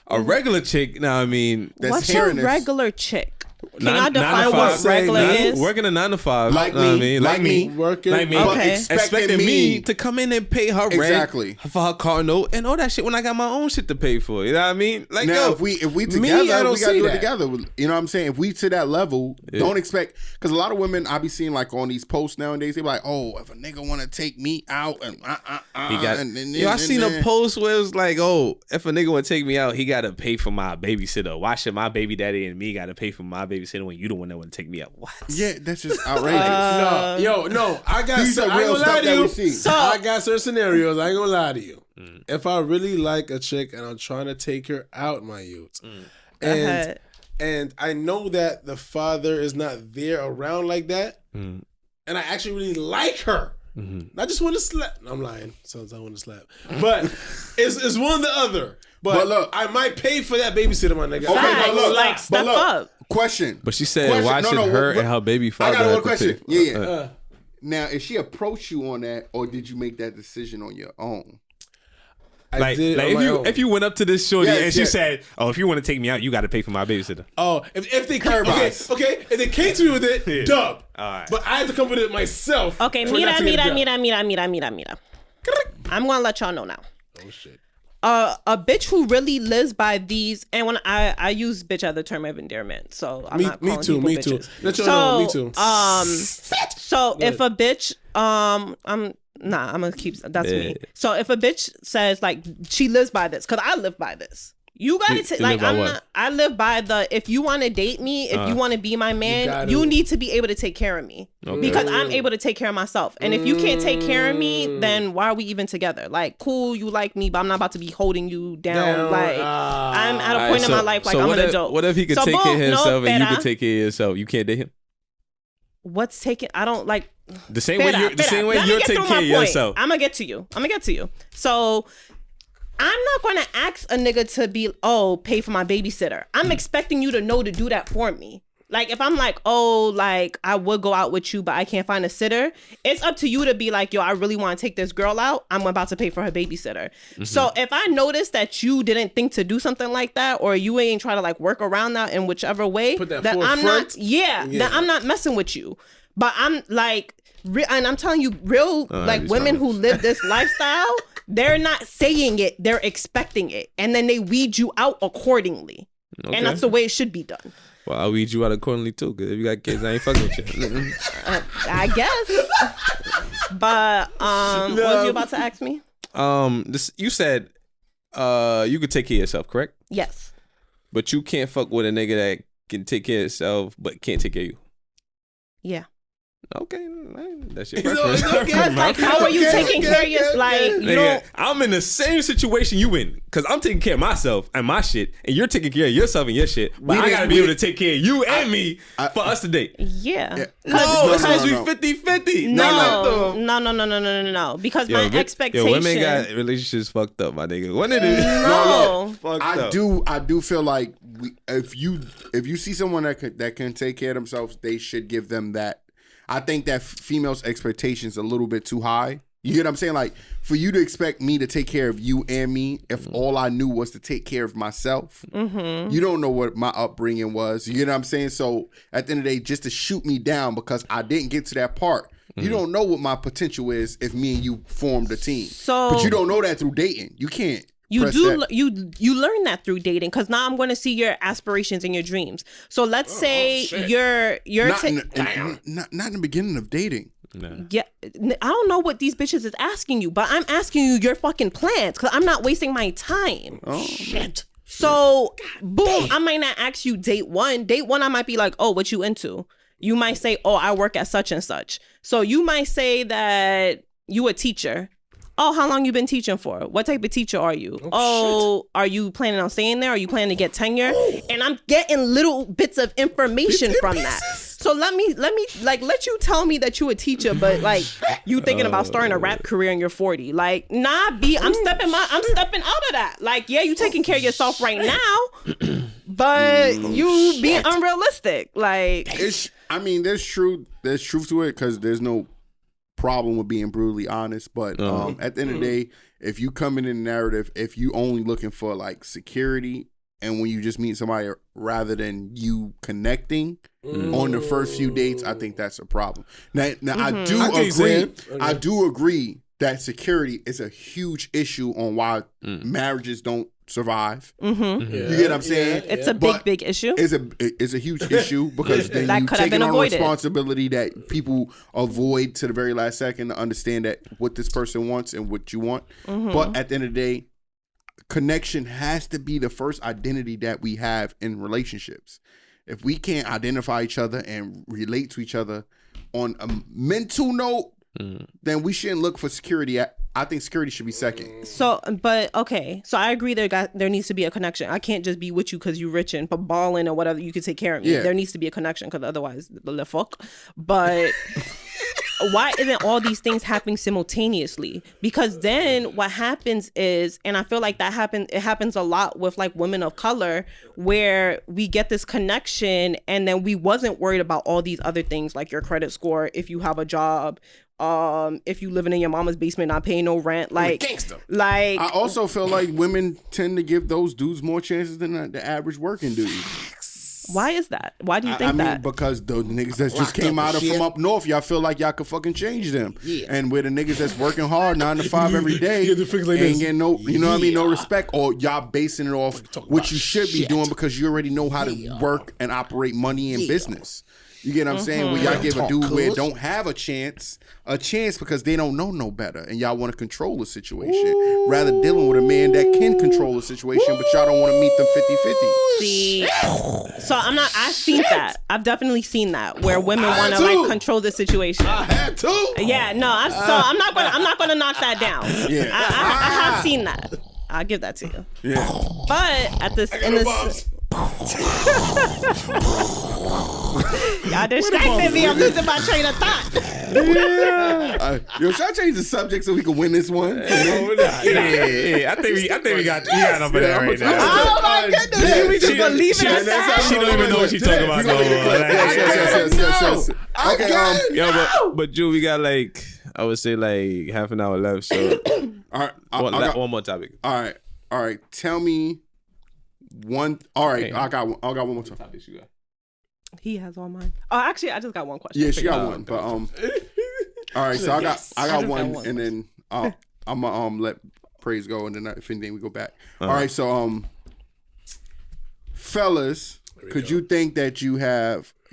A regular chick, now I mean, That's What's your hearing this. regular chick? Can Nine- I nine to define five. what regular is? working a 9 to 5, Like know what I me, mean? like me. Working. like me, Okay. expecting me to come in and pay her rent, Exactly. for her car note, and all that shit when I got my own shit to pay for. You know what I mean? Like, Now, yo, if we Me, together, I we don't gotta see do it that. together. You know what I'm saying? If we to that level, don't expect, because a lot of women I be seeing like on these posts nowadays, they be like, "Oh, if a nigga want to take me out and he got. and Yo, I seen a post where it was like, "Oh, if a nigga want to take me out, he got to pay for my babysitter. Why should my baby daddy and me got to pay for my babysitter when you the one that want to take me out?" What? Yeah, that's just outrageous. No. I got. These are I ain't real gonna lie stuff to that you. we see. I got certain scenarios. I ain't gonna lie to you. If I really like a chick and I'm trying to take her out, my youth, ahead. and I know that the father is not there around like that, and I actually really like her. I just want to slap. I'm lying. Sometimes I want to slap, but it's one or the other. But look, I might pay for that babysitter, my nigga. Okay, Facts, but look, like, step up. Question. But she said, Question. "Why No, should no, her what- and her baby I father got one have to question. pay?" Yeah. Now, if she approached you on that, or did you make that decision on your own? I Like did it on my own. if you went up to this shorty Yes, and she yes. said, "Oh, if you want to take me out, you got to pay for my babysitter." Oh, if they came, Curveballs. okay, if they came to me with it, dub. All right. But I had to come with it myself. Okay, for it not to get done. mira. I'm gonna let y'all know now. Oh shit. A bitch who really lives by these, and when I use bitch as the term of endearment, so I'm not calling people Me too. bitches. Let y'all know, me too. So if a bitch, I'm gonna keep that's me. So if a bitch says like she lives by this, cause I live by this. You gotta You take live like by I'm what? not. I live by the if you want to date me, if you want to be my man, gotta- you need to be able to take care of me because I'm able to take care of myself. And if you can't take care of me, then why are we even together? Like, cool, you like me, but I'm not about to be holding you down. Like, I'm at a point in my life like I'm what an if, adult. What if he could So take care of boom, no, himself and you better. could take care of yourself? You can't date him What's taking? I don't like. the same way you're taking care of yourself. I'm gonna get to you. So I'm not going to ask a nigga to be, pay for my babysitter. I'm expecting you to know to do that for me. Like, if I'm like, I would go out with you, but I can't find a sitter, it's up to you to be like, yo, I really want to take this girl out. I'm about to pay for her babysitter. Mm-hmm. So if I notice that you didn't think to do something like that, or you ain't try to like work around that in whichever way, then I'm not messing with you. But I'm like, and I'm telling you, real like women who live this lifestyle, they're not saying it, they're expecting it. And then they weed you out accordingly. Okay. And that's the way it should be done. Well, I'll weed you out accordingly too, because if you got kids, I ain't fucking with you. I guess. But what was you about to ask me? You said you could take care of yourself, correct? Yes. But you can't fuck with a nigga that can take care of himself but can't take care of you. Yeah. Okay, that's your preference. Like, how are you taking care of your like? I'm in the same situation you in, because I'm taking care of myself and my shit, and you're taking care of yourself and your shit. But I gotta be able to take care of you and me for us to date. Yeah. No, it's supposed to be 50-50. No. Because my expectation. Yo, women got relationships fucked up, my nigga. When did it? No. I do feel like if you see someone that can take care of themselves, they should give them that. I think that females' expectations a little bit too high. You get what I'm saying? Like, for you to expect me to take care of you and me, if all I knew was to take care of myself, you don't know what my upbringing was. You get what I'm saying? So at the end of the day, just to shoot me down because I didn't get to that part, you don't know what my potential is if me and you formed a team. But you don't know that through dating. You can't. You learn that through dating, because now I'm going to see your aspirations and your dreams. So let's say you're not in the beginning of dating. No. Yeah, I don't know what these bitches is asking you, but I'm asking you your fucking plans, because I'm not wasting my time. Oh shit. So boom, I might not ask you date one. Date one, I might be like, oh, what you into? You might say, oh, I work at such and such. So you might say that you a teacher. Oh, how long you been teaching for? What type of teacher are you? Oh, are you planning on staying there? Are you planning to get tenure? And I'm getting little bits of information from that. So let me let you tell me that you a teacher, but like you thinking about starting a rap career and you're 40. Like, nah, I'm stepping out of that. Like, yeah, you taking care of yourself right now, but you being unrealistic. Like, there's truth to it, because there's no problem with being brutally honest, but at the end of the day, if you come in the narrative, if you only looking for like security, and when you just meet somebody rather than you connecting on the first few dates, I think that's a problem. Now I do agree that security is a huge issue on why marriages don't survive. You get what I'm saying? It's a big issue. It's a huge issue, because then you taking on responsibility that people avoid to the very last second to understand that what this person wants and what you want. But at the end of the day, connection has to be the first identity that we have in relationships. If we can't identify each other and relate to each other on a mental note, then we shouldn't look for security. I think security should be second. So I agree there needs to be a connection. I can't just be with you because you rich and balling or whatever. You could take care of me. Yeah. There needs to be a connection, because otherwise, the fuck. But why isn't all these things happening simultaneously? Because then what happens is, and I feel like it happens a lot with like women of color, where we get this connection and then we wasn't worried about all these other things, like your credit score, if you have a job, if you living in your mama's basement not paying no rent, like I also feel like women tend to give those dudes more chances than the average working dude. Why is that? Why do you think that? I mean, because the niggas that just came out from up north, y'all feel like y'all could fucking change them. Yeah. And with the niggas that's working hard 9 to 5 every day, ain't getting no, you know what I mean, no respect, or y'all basing it off what you should be doing because you already know how to work and operate money in business. You get what I'm saying? Where y'all give a dude where don't have a chance because they don't know no better, and y'all want to control the situation rather dealing with a man that can control the situation, but y'all don't want to meet them 50-50. See, so I've seen that. I've definitely seen that where women want to like control the situation. I had to. Yeah, no. I'm not gonna knock that down. Yeah, I have seen that. I'll give that to you. Yeah, but Y'all distracted me. I'm losing my train of thought. Yo, should I change the subject so we can win this one? Yeah. I think we got enough of that right now. Oh my goodness. She gonna leave it at that? She don't even know what she's talking about. Yes. Okay, but Drew, we got like, I would say like half an hour left. So, all right, one more topic. All right. Tell me one. All right, I got one more topic. He has all mine. Oh, actually, I just got one question. Yeah, she got one. But all right. So I got one, and then I'm gonna let praise go, and then if anything we go back. All right. So fellas, could you think that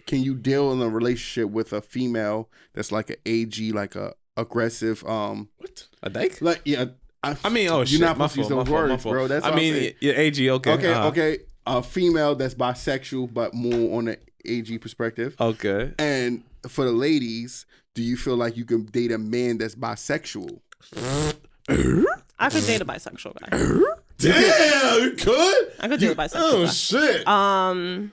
can you deal in a relationship with a female that's like an AG, like a aggressive what? A dyke? Like I mean, you're not supposed to use those words, bro. That's what you're AG. Okay. Okay. A female that's bisexual, but more on the AG perspective. Okay. And for the ladies, do you feel like you can date a man that's bisexual? I could date a bisexual guy. Damn, you could? I could date a bisexual guy. Oh, shit. So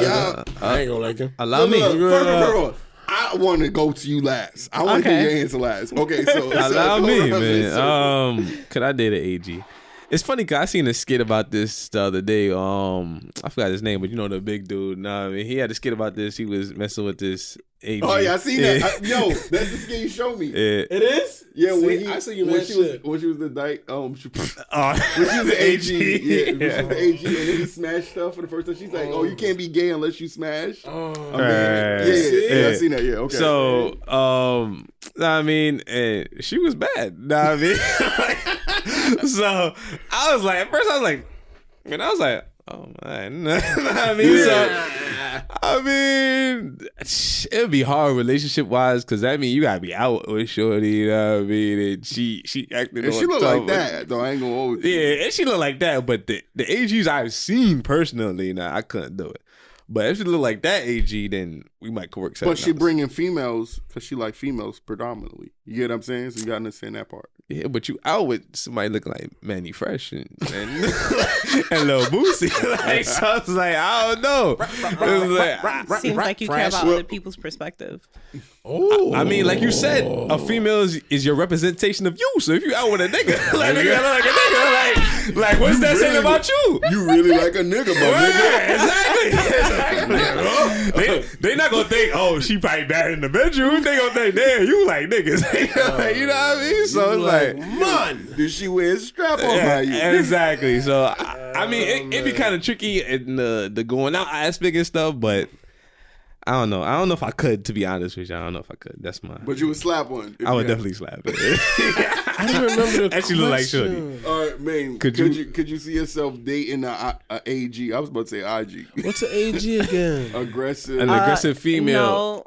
y'all, I ain't gonna like him. Allow me. First, I want to go to you last. I want to get your answer last. Okay, so allow me, man. Could I date an AG? It's funny because I seen a skit about this the other day. I forgot his name, but you know the big dude. Nah, I mean, he had a skit about this. He was messing with this AG. Oh yeah, I seen that. Yo, that's the skit you showed me. Yeah. It is? Yeah, I see you, man. when she was the dyke, when she was the AG. Yeah, when she was the AG, and then he smashed stuff for the first time. She's like, "Oh, you can't be gay unless you smash." Oh, yeah, I seen that. Yeah, okay. So, I mean, she was bad. Nah, I mean, so I was like, at first I was like, oh man, I mean, it'd be hard relationship wise because I mean you gotta be out with shorty, you know what I mean? And she acted. And she looked like that though. I ain't gonna hold you. Yeah, and she looked like that. But the AGs I've seen personally, I couldn't do it. But if she look like that AG, then we might work something. But she bringing females because she like females predominantly. You get what I'm saying? So you gotta understand that part. Yeah, but you out with somebody looking like Manny Fresh and Lil Boosie. Like, so I was like, I don't know. Seems like you care about other people's perspective. Oh, I mean, like you said, a female is your representation of you. So if you out with a nigga, like nigga look like a nigga, like what's that saying about you? You really like a nigga, my nigga. Exactly. They not gonna think, oh, she probably bad in the bedroom. They gonna think, damn, you like niggas. You know what I mean? So it's like, man, did she wear a strap on by you? Exactly. So I mean, it'd be kind of tricky in the going out aspect and stuff, but I don't know. I don't know if I could, to be honest with you. I don't know if I could. That's my. But you would slap one. I would definitely slap it. I don't remember the actually look like shorty. All right, man. Could you see yourself dating a AG? I was about to say IG. What's an AG again? Aggressive. An aggressive female. No.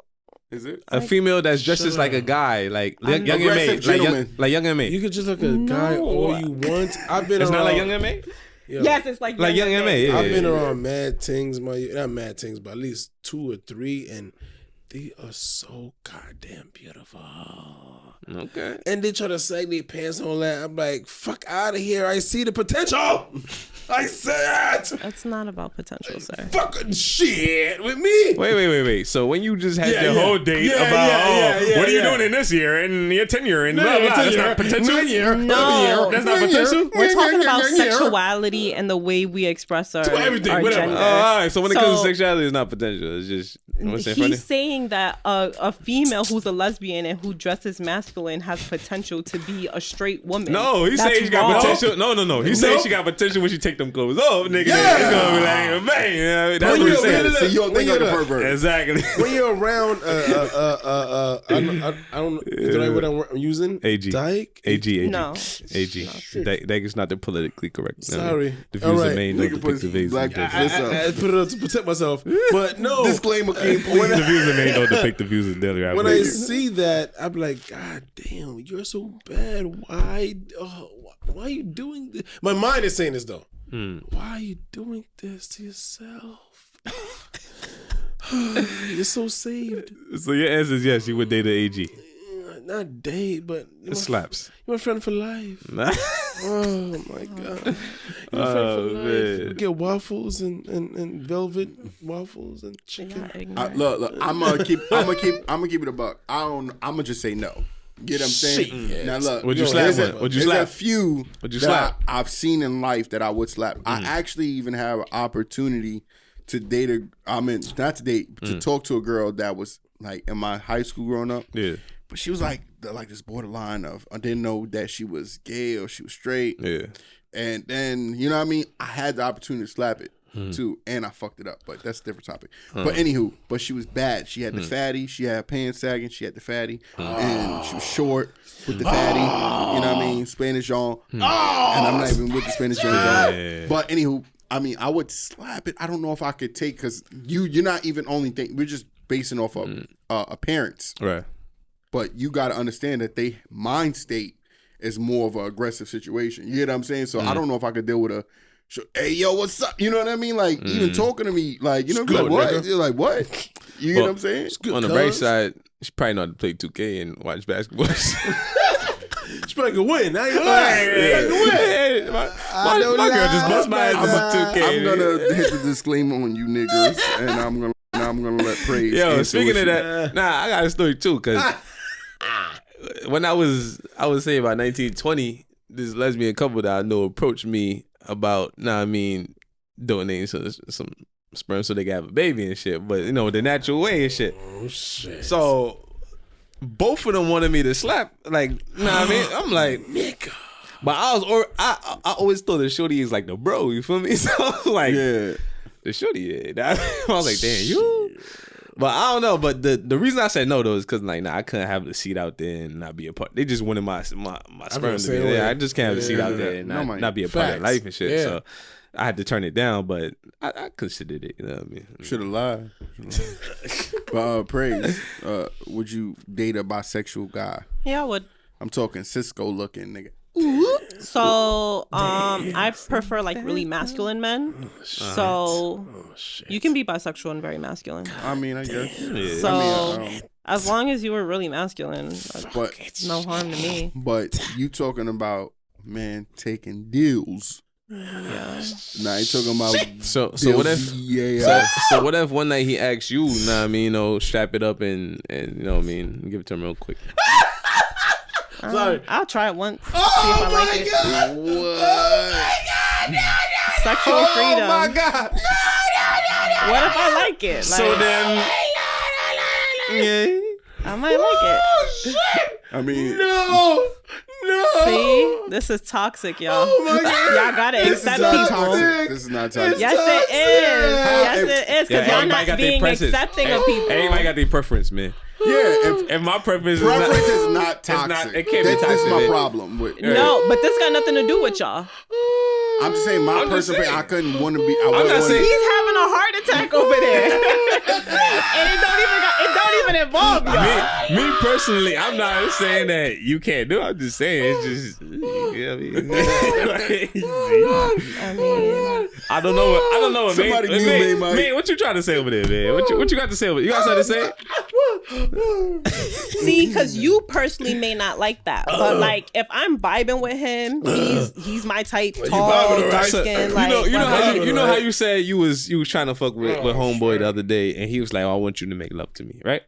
Is it a female that's dressed just like a guy, like young and May, like young and May? You could just look a guy all you want. I've been. It's around, not like young and May. Yo, yes, it's like young and May. Yeah, I've been around mad things, not mad things, but at least 2 or 3, and they are so goddamn beautiful. Okay. And they try to sag their pants on that. I'm like, fuck out of here. I see the potential. I said it. That's not about potential, sir. Fucking shit with me. Wait. So when you just had your whole date about, what are you doing in this year and your tenure and blah, blah, that's not potential? No. That's not potential? We're talking about sexuality and the way we express our gender. All right. So when it comes to sexuality, it's not potential. It's just, he's saying that a female who's a lesbian and who dresses masculine has potential to be a straight woman. No, he's saying she got potential. No. He's saying she got potential when she take them clothes off, nigga. Yeah. It's gonna be like, man, you know, that's what he's saying. So you don't think like a pervert. Exactly. When you're around, I don't know, is the right word I'm using? AG. Dyke? AG. No. AG. That is not the politically correct. Sorry. The views are made, not depict the views. I put it up to protect myself. But no. Disclaimer, please. The views are made, don't depict the views of Daily Rap. When I see that, I'm like, God damn, you're so bad. Why are you doing this? My mind is saying this though. Why are you doing this to yourself? You're so saved. So your answer is yes, you would date an AG. Not date, but it slaps. You're my friend for life. Oh my god. Oh man. We get waffles and velvet waffles and chicken. Look, I'm gonna keep it a buck. I'm gonna just say no. Get what I'm saying? Shit. Now look, Would you slap one? Would you slap? There's a few Would you that slap? I've seen in life that I would slap. I actually even have an opportunity to date not to date, to talk to a girl that was like in my high school growing up. Yeah. But she was like this borderline of, I didn't know that she was gay or she was straight. Yeah. And then, you know what I mean? I had the opportunity to slap it too, and I fucked it up. But that's a different topic. But anywho, she was bad. She had the fatty. She had pants sagging. She had the fatty. And she was short with the fatty. You know what I mean? Spanish on. And I'm not even with the Spanish on. But anywho, I mean, I would slap it. I don't know if I could take, because you're not even only thinking, we're just basing off of appearance. Right. But you got to understand that they mind state is more of an aggressive situation. You get what I'm saying? So I don't know if I could deal with hey, yo, what's up? You know what I mean? Like, even talking to me, like, you know, like, what? Nigga. You're like, what? You get what I'm saying? On the bright side, she probably know how to play 2K and watch basketball. She probably could win. I ain't lying. My girl just bust my ass in 2K. I'm gonna hit the disclaimer on you niggas, and I'm gonna let praise. Yo, speaking of that, I got a story too, because when I was saying about 1920, this lesbian couple that I know approached me about, donating some sperm so they can have a baby and shit, but the natural way and shit. Oh shit. So both of them wanted me to slap, like, I'm like, nigga. But I always thought the shorty is like the bro, you feel me? So like, Yeah. the shorty, I was like, damn, you. But I don't know. But the reason I said no though is because I couldn't have the seat out there and not be a part. They just wanted my sperm to be there. I just can't have the seat out there and not be a part of their life and shit. Yeah. So I had to turn it down. But I considered it. You know what I mean? Should have lied. But praise. Would you date a bisexual guy? Yeah, I would. I'm talking Cisco looking nigga. So, I prefer like really masculine men. So, you can be bisexual and very masculine. I mean, I guess. Yeah. So, as long as you were really masculine, But no harm to me. But you talking about man taking deals. Yeah. Nah, you talking about So deals. what if? Yeah. So what if one night he asks you, strap it up and give it to him real quick. Sorry. I'll try it once. See if I like it. What? Sexual freedom. Oh my god. What if I like it? Like, So then, yeah. I might like it. I mean, No. See, this is toxic, y'all. Oh my god. Y'all gotta this is accept not people. toxic. This is not toxic. Yes, it is. Yes, it is. Because y'all everybody not got their being preference. accepting of people. Everybody got their preference, man. Yeah, If my preference preference is is not it's not- toxic. it can't be This is toxic, my man. problem with. No, but this got nothing to do with y'all. I'm just saying my I'm just personal. saying. I couldn't want to be. I I'm wouldn't not wanna- saying- He's having a heart attack over there, and it don't even involve y'all. me personally, I'm not saying that you can't do it. I'm just saying it's just. You know what I mean? I mean, I don't know what Somebody man, knew man, me, Mike. man, what you trying to say over there, man? What you got to say over there? You got something to say? see, because you personally may not like that, but like if I'm vibing with him, he's my type, tall, vibing, dark right? skin. You Like, know whatever. how you said you was trying to fuck with homeboy the other day, and he was like, "Oh, I want you to make love to me," right?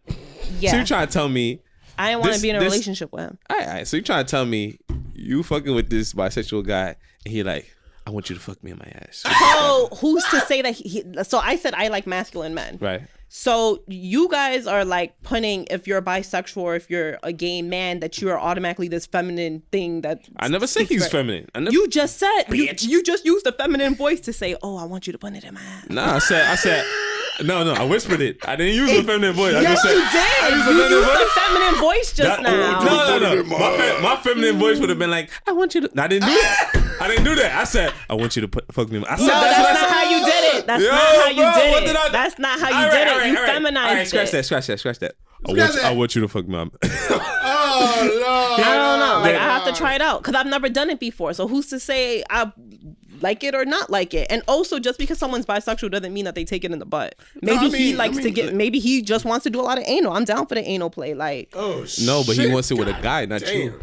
Yeah, So you trying to tell me, I didn't want to be in a this- relationship with him. all right. So you trying to tell me you fucking with this bisexual guy, and he like, "I want you to fuck me in my ass," So who's to say that so I said I like masculine men. right? So you guys are like putting, if you're bisexual or if you're a gay man, that you are automatically this feminine thing that I never said he's feminine. I never. You just said you just used the feminine voice to say, "Oh, I want you to put it in my ass." Nah, I said. No, I whispered it. I didn't use the feminine voice. I Yes, just said, you I did. used You the feminine used voice. the feminine voice just now. No. My feminine voice would have been like, I want you to. I didn't do that. I didn't do that. I said, I want you to fuck me. I said, No, that's what I not said. how you did it. That's Yo, not how you bro, did what it. did I- That's not how you All did right, it. all You right. feminized All right, scratch it. that. I that. want you to fuck me. Oh no. I don't know. Like I have to try it out because I've never done it before. So who's to say I like it or not like it? And also, just because someone's bisexual doesn't mean that they take it in the butt. Maybe he likes to get. Maybe he just wants to do a lot of anal. I'm down for the anal play. Like Oh No, but he shit. wants it with a guy, not Damn. you.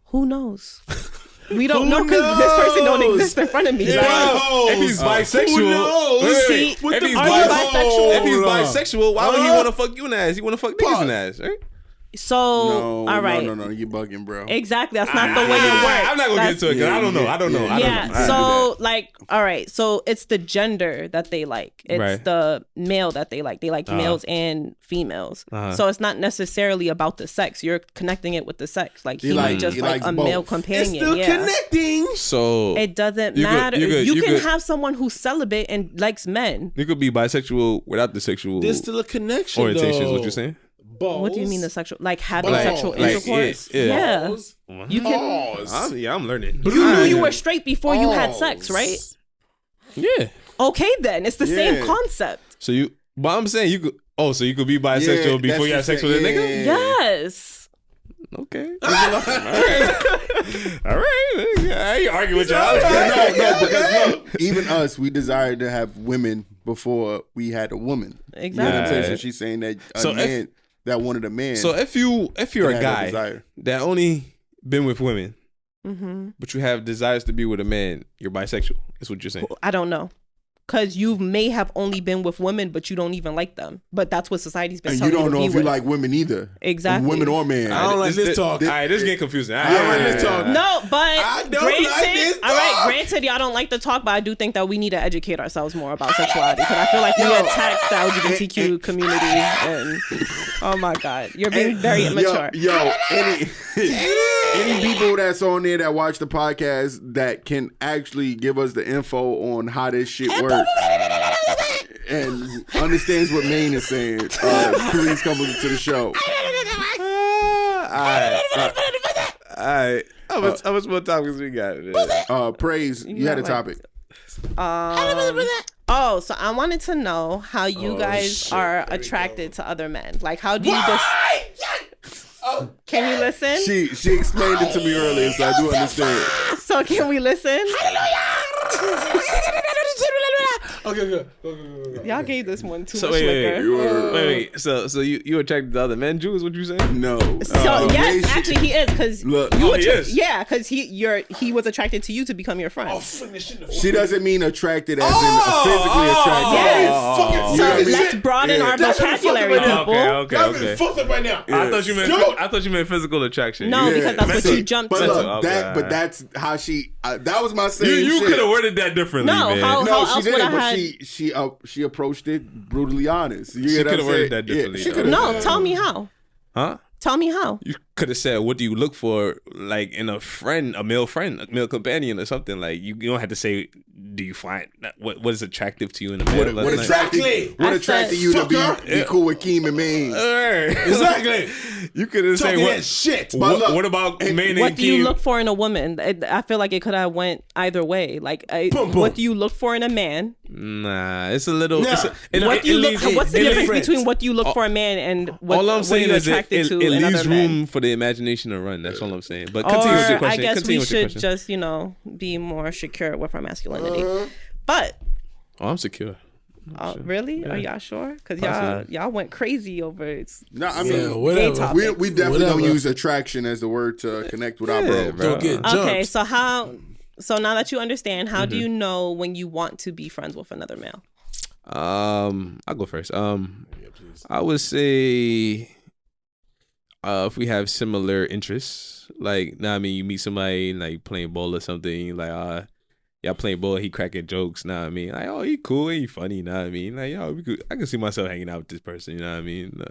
who knows? We don't know because this person don't exist in front of me. If he's bisexual, See, if he's bisexual? If he's bisexual, why would he want to fuck you in the ass? He want to fuck niggas in the ass, right? So, No, all right. no, you bugging, bro. Exactly. That's not the way it works. I'm not gonna get into it because I don't know. I don't know. Yeah. So, like, all right. So it's the gender that they like. It's Right. the male that they like. They like males and females. So it's not necessarily about the sex. You're connecting it with the sex. Like he might just like a male companion. It's still connecting. So It doesn't matter. You can have someone who's celibate and likes men. you could be bisexual without the sexual There's still a connection. orientation. Is though. what you're saying? Balls. What do you mean the sexual? Like having Like- sexual like, intercourse? yeah. Balls. You can. Pause. I'm learning. You knew you were straight before you had sex, right? Yeah. Okay, then it's the same Yeah. concept. So you, but I'm saying you could. Oh, so you could be bisexual Yeah, before you have that's sex with a the- nigga? Yes. Okay. All right. I ain't arguing with y'all. No, because look, even us, we desired to have women before we had a woman. Exactly. You know what I'm saying? Yeah. So she's saying that a So if- man that wanted a man. So if you're a had that guy desire. that only been with women, Mm-hmm. but you have desires to be with a man, you're bisexual. Is what you're saying. I don't know. Because you may have only been with women, but you don't even like them. But that's what society's been and telling you don't to know be if with. you like women either. Exactly. Women or men. I don't like this talk. All right, this is getting confusing. I don't like this talk. No, but I don't granted, like this all right, talk. granted, y'all don't like the talk, but I do think that we need to educate ourselves more about sexuality because I feel like we attack the LGBTQ community, and oh my god, you're being very immature. Any people that's on there that watch the podcast that can actually give us the info on how this shit works and understands what Maine is saying, please come to the show. All right. How much more topics we got? Praise, you had a topic. Oh, so I wanted to know how you guys are attracted to other men. Like, how do you just? Can you listen? She explained it to me earlier, so I do understand. So can we listen? Okay, go. Y'all gave this one too So much wait. liquor. So you attracted to other men, Jew? Is what you saying? No. So yes, actually he is because Look, you he is. yeah, because he was attracted to you to become your friend. she doesn't mean attracted as in physically attracted. Yes. So Yeah. let's broaden our That's what I'm vocabulary, fucking people. Okay. I'm fucked up right now. I thought you meant physical attraction. No, because that's what See, you jumped but to. look, Okay. but that's how she. That was my same. You shit. could have worded that differently, No, man. how No, she else would didn't. I But had? she approached it brutally honest. You She get what I'm coulda worded saying? that differently, Yeah, she though. coulda. No, tell me how. Huh? Tell me how. You could have said, "What do you look for, like in a friend, a male companion, or something?" Like you don't have to say, "Do you find what is attractive to you in a man?" What Like- attracted I attracted said, you to be fucker. cool with Keem and Maine? Exactly. You could have said, Talking "What that shit. But look, what about Maine What and do you Keem?" look for in a woman? I feel like it could have went either way. Like, Boom, boom. what do you look for in a man? Nah, it's a little. Nah. What do you look? What's the it difference leaves- between what do you look for in a man and what, all I'm what saying you're is attracted it to leaves in other men? room for the imagination to run. That's all I'm saying. But Or continue with your question. I guess Continue we with your should question. just be more secure with our masculinity. But Oh, I'm secure. really, are y'all sure? Because Possibly. y'all went crazy over it. No, I Yeah, mean, whatever. topic. we definitely don't Whatever. use attraction as the word to connect with our Yeah, bros. bro. Don't get jumped. Okay, so now that you understand, how do you know when you want to be friends with another male? I'll go first. I would say if we have similar interests, like I mean, you meet somebody like playing ball or something, like y'all playing ball, he cracking jokes, I mean, like, oh, he cool, he funny, I mean, like, yo, I can see myself hanging out with this person, you know what I mean?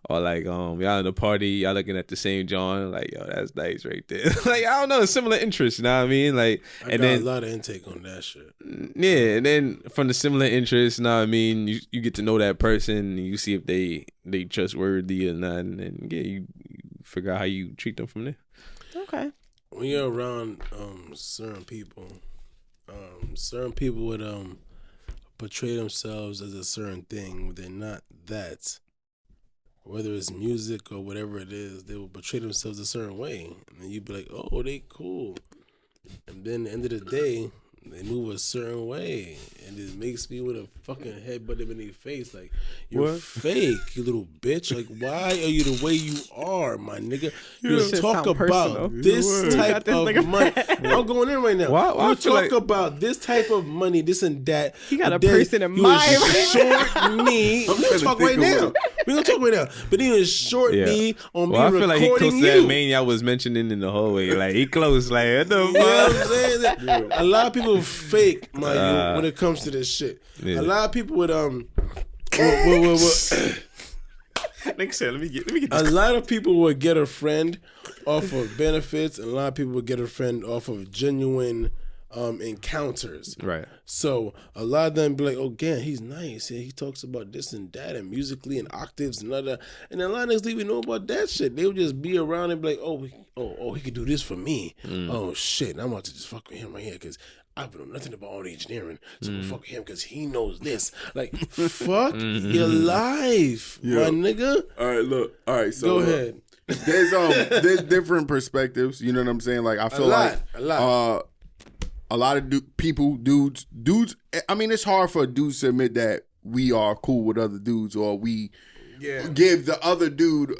Or like y'all in a party, y'all looking at the same John, like, yo, that's nice right there. Like, I don't know, similar interests, you know what I mean? Like, I and got then a lot of intake on that shit. yeah, and then from the similar interests, you know what I mean, you get to know that person, and you see if they trustworthy or not, and then yeah, you figure out how you treat them from there. Okay. When you're around certain people would portray themselves as a certain thing when they're not that. Whether it's music or whatever it is, they will portray themselves a certain way, and then you'd be like, "Oh, they cool," and then at the end of the day, they move a certain way, and it makes me want to fucking headbutt them in their face. Like, you're fake, you little bitch. Like, why are you the way you are, my nigga? You talk about this type of money. I'm going in right now. Why you talk about this type of money, this and that. He got a person in mind. Short me. I'm gonna talk right now. We're gonna talk right now. But he was short me on me I feel like he close to that you. man y'all was mentioning in the hallway. Like, he close. Like, what the You know what I'm saying? A lot of people fake, man, when it comes to this shit. Yeah. A lot of people with Nigga said, let me get this. a lot of people would get a friend off of benefits, and a lot of people would get a friend off of genuine encounters. Right. So a lot of them be like, oh, damn, he's nice. Yeah, he talks about this and that and musically and octaves and other. And a lot of niggas didn't even know about that shit. They would just be around and be like, oh, he could do this for me. Oh, shit. And I'm about to just fuck with him right here because I don't know nothing about all the engineering. So we'll fuck with him because he knows this. Like, fuck your life, my nigga. All right, look. All right, so Go ahead. There's different perspectives. You know what I'm saying? Like, I feel a lot of dudes. I mean, it's hard for a dude to admit that we are cool with other dudes, or we give the other dude,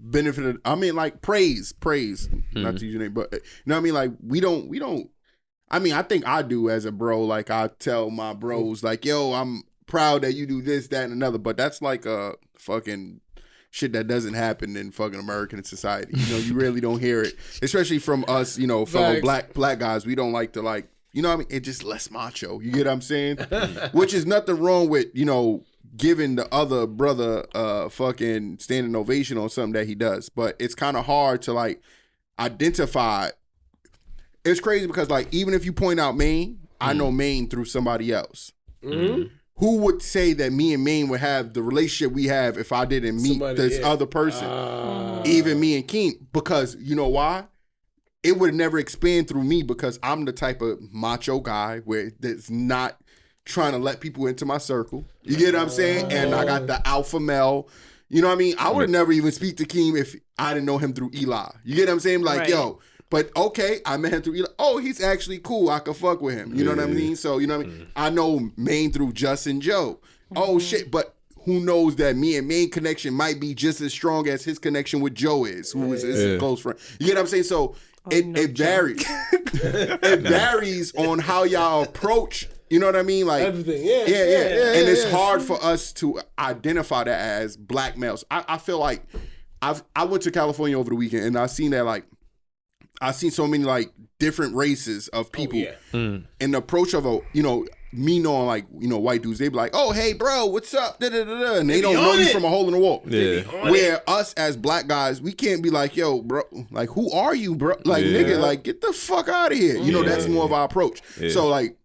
benefit of, I mean, like, praise, not to use your name, but, you know what I mean? Like, we don't, I mean, I think I do as a bro. Like, I tell my bros, like, yo, I'm proud that you do this, that, and another, but that's like a fucking shit that doesn't happen in fucking American society. You know, you really don't hear it, especially from us, you know, fellow black guys. We don't like to, like, you know what I mean? It's just less macho. You get what I'm saying? Which is nothing wrong with, you know, giving the other brother fucking standing ovation on something that he does. But it's kind of hard to, like, identify. It's crazy because, like, even if you point out Maine, I know Maine through somebody else. Mm-hmm. Who would say that me and Maine would have the relationship we have if I didn't meet this other person? Even me and Keem. Because, you know why? It would never expand through me because I'm the type of macho guy where that's not trying to let people into my circle. You get what I'm saying? And I got the alpha male. You know what I mean? I would never even speak to Keem if I didn't know him through Eli. You get what I'm saying? Like, yo, but okay, I met him through Eli. Oh, he's actually cool. I could fuck with him. You know what I mean? So, you know what I mean? I know Maine through Justin Joe. Oh, shit. But who knows that me and Maine connection might be just as strong as his connection with Joe is, who is his close friend. You get what I'm saying? So it varies. It varies on how y'all approach. You know what I mean? Like everything. Yeah. And it's hard for us to identify that as black males. I feel like I went to California over the weekend and I seen that, like, I seen so many, like, different races of people. And the approach of me knowing, like, you know, white dudes, they be like, oh, hey, bro, what's up? Da-da-da-da. And they don't know you from a hole in the wall. Yeah. Where us as black guys, we can't be like, yo, bro, like, who are you, bro? Like, nigga, like, get the fuck out of here. You know, that's more of our approach. So, like,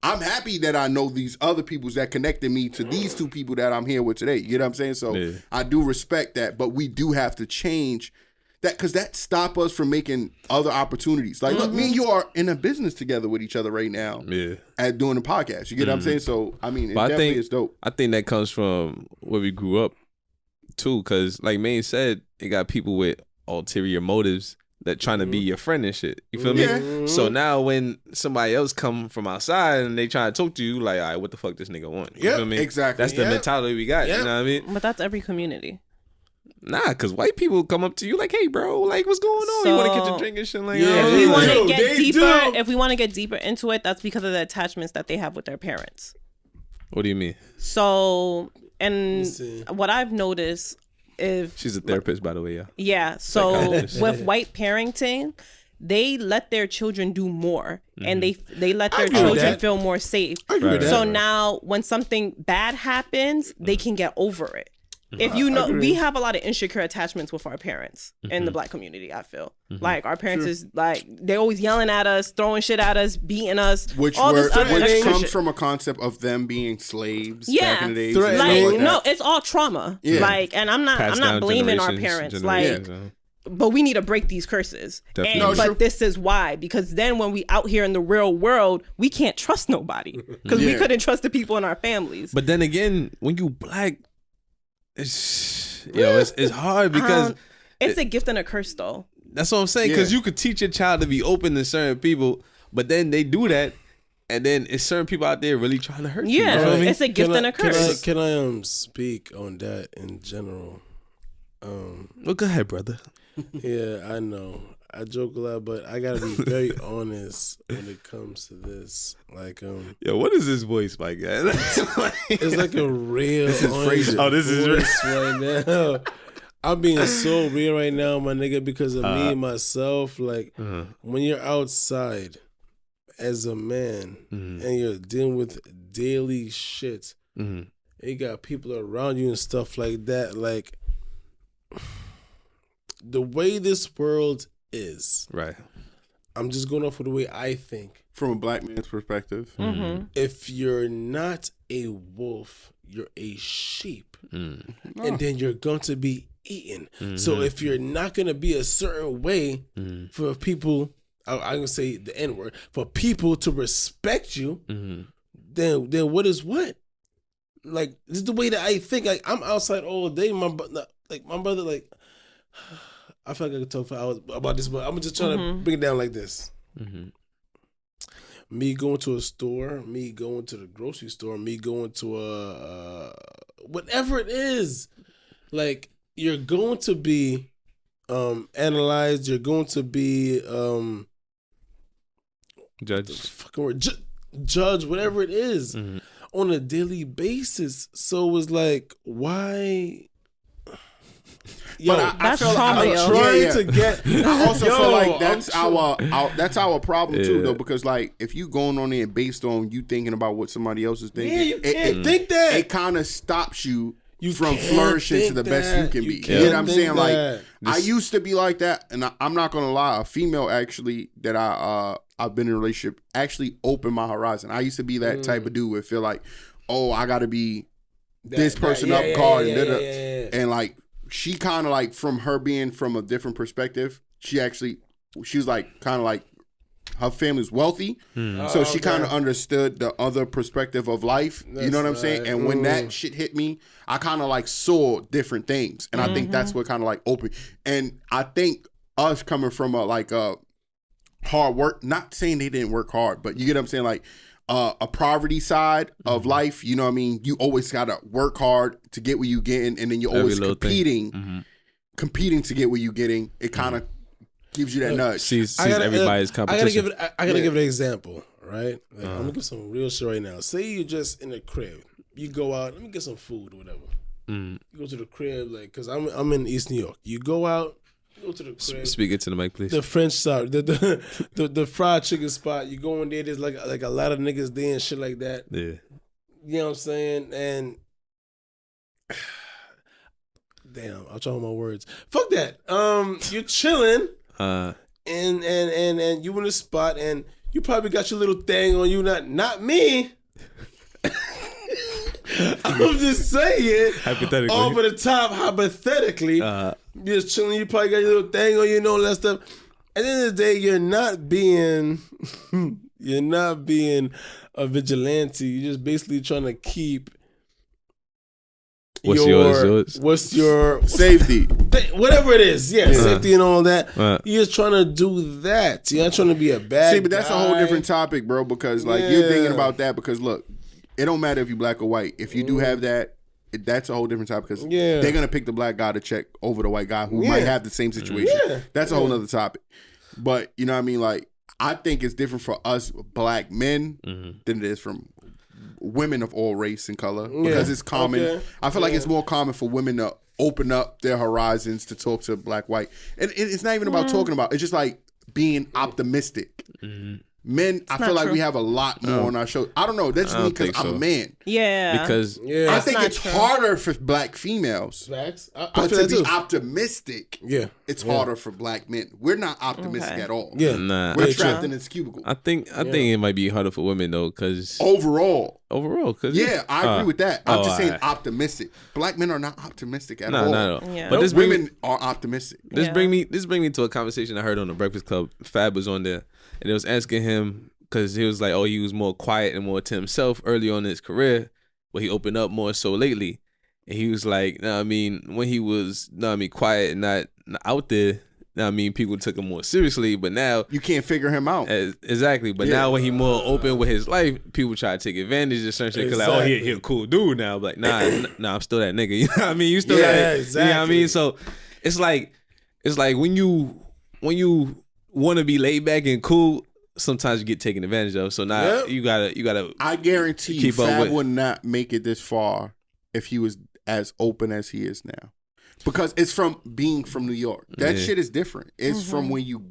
I'm happy that I know these other peoples that connected me to these two people that I'm here with today. You get what I'm saying? So I do respect that, but we do have to change that because that stop us from making other opportunities. Like, look, me and you are in a business together with each other right now at doing the podcast. You get what I'm saying? So, I mean, it's dope. I think that comes from where we grew up, too, because, like Maine said, it got people with ulterior motives that trying to be your friend and shit. You feel me? So now when somebody else come from outside and they try to talk to you, like, all right, what the fuck this nigga want? You feel me? Exactly. That's the mentality we got. You know what I mean? But that's every community. Nah, because white people come up to you like, hey, bro, like, what's going on? You want to catch a drink and shit? Like, if we want to get deeper, if we want to get deeper into it, that's because of the attachments that they have with their parents. What do you mean? So, and what I've noticed, she's a therapist, by the way, yeah. So with white parenting, they let their children do more, and they let their children feel more safe. So now, when something bad happens, they can get over it. If you know, we have a lot of insecure attachments with our parents in the black community. I feel like our parents is like they're always yelling at us, throwing shit at us, beating us. Which comes from a concept of them being slaves back in the day. Like no, it's all trauma. Like, and I'm not blaming our parents. Like, but we need to break these curses. But this is why, because then when we out here in the real world, we can't trust nobody because we couldn't trust the people in our families. But then again, when you black. It's hard because it's a gift and a curse though. That's what I'm saying, because you could teach your child to be open to certain people, But then they do that, and then it's certain people out there really trying to hurt you. Yeah, You know what I mean? it's a gift and a curse. Can I speak on that in general? Well, go ahead, brother. Yeah, I know. I joke a lot, but I gotta be very honest when it comes to this. Like, Yo, what is this voice, my guy? it's like a real. This is Fraser. Oh, this is right now. I'm being so real right now, my nigga, because of me and myself. Like, when you're outside as a man and you're dealing with daily shit, and you got people around you and stuff like that, like, the way this world is, right. I'm just going off of the way I think. From a black man's perspective. If you're not a wolf, you're a sheep. And then you're going to be eaten. So if you're not going to be a certain way for people, I'm going to say the N-word, for people to respect you, then what is what? Like, this is the way that I think. Like, I'm outside all day. My brother, like, I feel like I could talk for hours about this, but I'm just trying to bring it down like this. Me going to a store, me going to the grocery store, me going to a whatever it is, like, you're going to be analyzed. You're going to be judge, whatever it is, on a daily basis. So it's like, why? Yo, That's trauma, I'm trying to get. I also feel like that's our problem too, though, because like if you going on there based on you thinking about what somebody else is thinking, you can't think that. It kind of stops you from can't flourishing to think the best you that. can You be. You can't know what I'm think saying? that. Like I used to be like that, and I'm not gonna lie. A female actually that I've been in a relationship actually opened my horizon. I used to be that type of dude where feel like, oh, I gotta be this person up guard, and like. She kind of like from her being from a different perspective. She was like kind of like her family's wealthy, so she kind of understood the other perspective of life. You know what I'm saying? And when that shit hit me, I kind of like saw different things, and I think that's what kind of like opened. And I think us coming from a hard work, not saying they didn't work hard, but you get what I'm saying, like. A poverty side of life, you know what I mean? You always got to work hard to get what you getting, and then you're always competing to get what you getting. It kind of gives you that nudge. Sees everybody's competition. I gotta give an example, right? Like, I'm gonna give some real shit right now. Say you're just in the crib. You go out, let me get some food or whatever. You go to the crib, like, because I'm in East New York. You go out, go to the crib. Speak it to the mic, please. The French side, the fried chicken spot. You go in there. There's like a lot of niggas there and shit like that. Yeah, you know what I'm saying. And damn, I'm trying my words. Fuck that. You're chilling, and you in the spot, and you probably got your little thing on you. Not me. I'm just saying, hypothetically, over the top, hypothetically, you're just chilling. You probably got your little thing on you and all that stuff. At the end of the day, you're not being a vigilante. You're just basically trying to keep what's yours? What's your safety? Whatever it is, safety and all that. You're just trying to do that. You're not trying to be a bad. See, but that's a whole different topic, bro. Because like you're thinking about that. Because look. It don't matter if you black or white. If you do have that, that's a whole different topic because they're gonna pick the black guy to check over the white guy who might have the same situation. That's a whole other topic. But you know what I mean? Like I think it's different for us black men than it is from women of all race and color because it's common. Okay. I feel like it's more common for women to open up their horizons to talk to black, white, and it's not even about talking about. It's just like being optimistic. Men, I feel like we have a lot more on our show. I don't know. That's just me because I'm a man. Yeah. Because I think it's harder for black females. Facts. But to be optimistic, it's harder for black men. We're not optimistic at all. Yeah. Nah. We're trapped in this cubicle. I think it might be harder for women though, because overall, cause I agree with that. I'm just saying optimistic. Black men are not optimistic at all. Not at all. Yeah. But this women are optimistic. This bring me to a conversation I heard on the Breakfast Club. Fab was on there, and it was asking him because he was like, oh, he was more quiet and more to himself early on in his career, but he opened up more so lately. And he was like, no, I mean, when he was, quiet and not out there, I mean, people took him more seriously, but now You can't figure him out. exactly. But now when he more open with his life, people try to take advantage of certain shit because like, oh, he a cool dude now. Like, nah, I'm still that nigga. You know what I mean? You still that. Exactly. You know what I mean? So it's like when you want to be laid back and cool, sometimes you get taken advantage of. So now you gotta. I guarantee you, Fab would not make it this far if he was as open as he is now. Because it's from being from New York. That shit is different. It's from when you